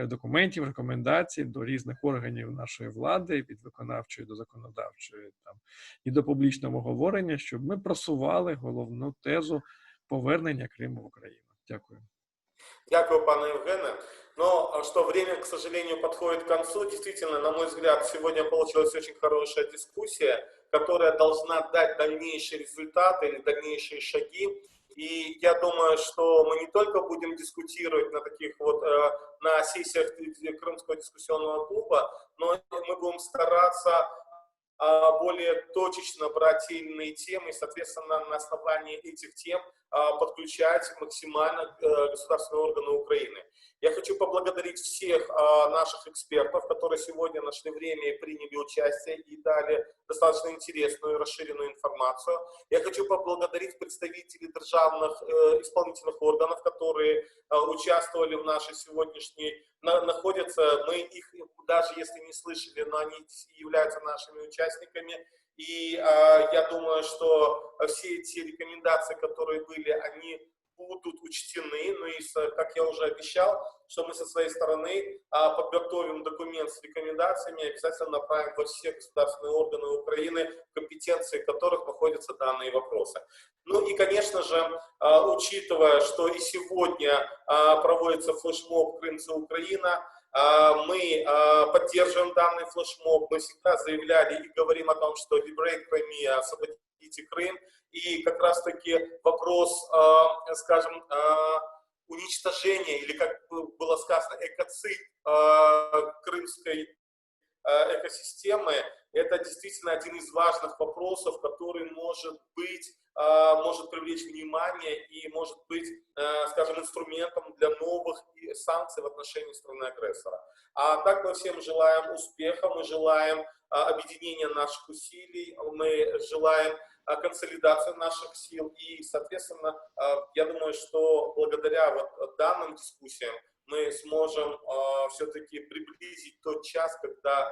документів, рекомендацій до різних органів нашої влади, від виконавчої до законодавчої і до публічного говорення, щоб ми просували головну тезу повернення Криму в Україну. Дякую. Дякую, пане Євгене. Но что время, к сожалению, подходит к концу. Действительно, на мой взгляд, сегодня получилась очень хорошая дискуссия, которая должна дать дальнейшие результаты или дальнейшие шаги. И я думаю, что мы не только будем дискутировать на таких вот на сессиях Крымского дискуссионного клуба, но мы будем стараться более точечно брать те или иные темы и, соответственно, на основании этих тем подключать максимально государственные органы Украины. Я хочу поблагодарить всех наших экспертов, которые сегодня нашли время и приняли участие и дали достаточно интересную и расширенную информацию. Я хочу поблагодарить представителей державных исполнительных органов, которые участвовали в нашей сегодняшней, находятся, мы их даже если не слышали, но они являются нашими участниками. И я думаю, что все эти рекомендации, которые были, они будут учтены. Ну и, как я уже обещал, что мы со своей стороны подготовим документ с рекомендациями и обязательно направим во все государственные органы Украины, в компетенции которых находятся данные вопросы. Ну и, конечно же, учитывая, что и сегодня проводится флешмоб «Крым за Украину», мы поддерживаем данный флешмоб, мы всегда заявляли и говорим о том, что Liberate Crimea, освободите Крым, и как раз-таки вопрос, скажем, уничтожения, или как было сказано, экоцид крымской экосистемы, это действительно один из важных вопросов, который может привлечь внимание и может быть, скажем, инструментом для новых санкций в отношении страны-агрессора. А так мы всем желаем успеха, мы желаем объединения наших усилий, мы желаем консолидацию наших сил и, соответственно, я думаю, что благодаря вот данным дискуссиям мы сможем все-таки приблизить тот час, когда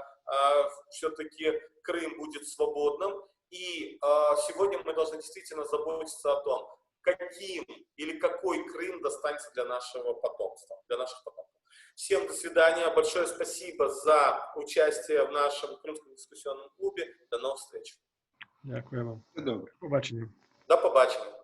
все-таки Крым будет свободным. И сегодня мы должны действительно заботиться о том, каким или какой Крым достанется для нашего потомства, для наших потомков. Всем до свидания. Большое спасибо за участие в нашем Крымском дискуссионном клубе. До новых встреч. Дякую вам. Добре. Побачення. До побачення.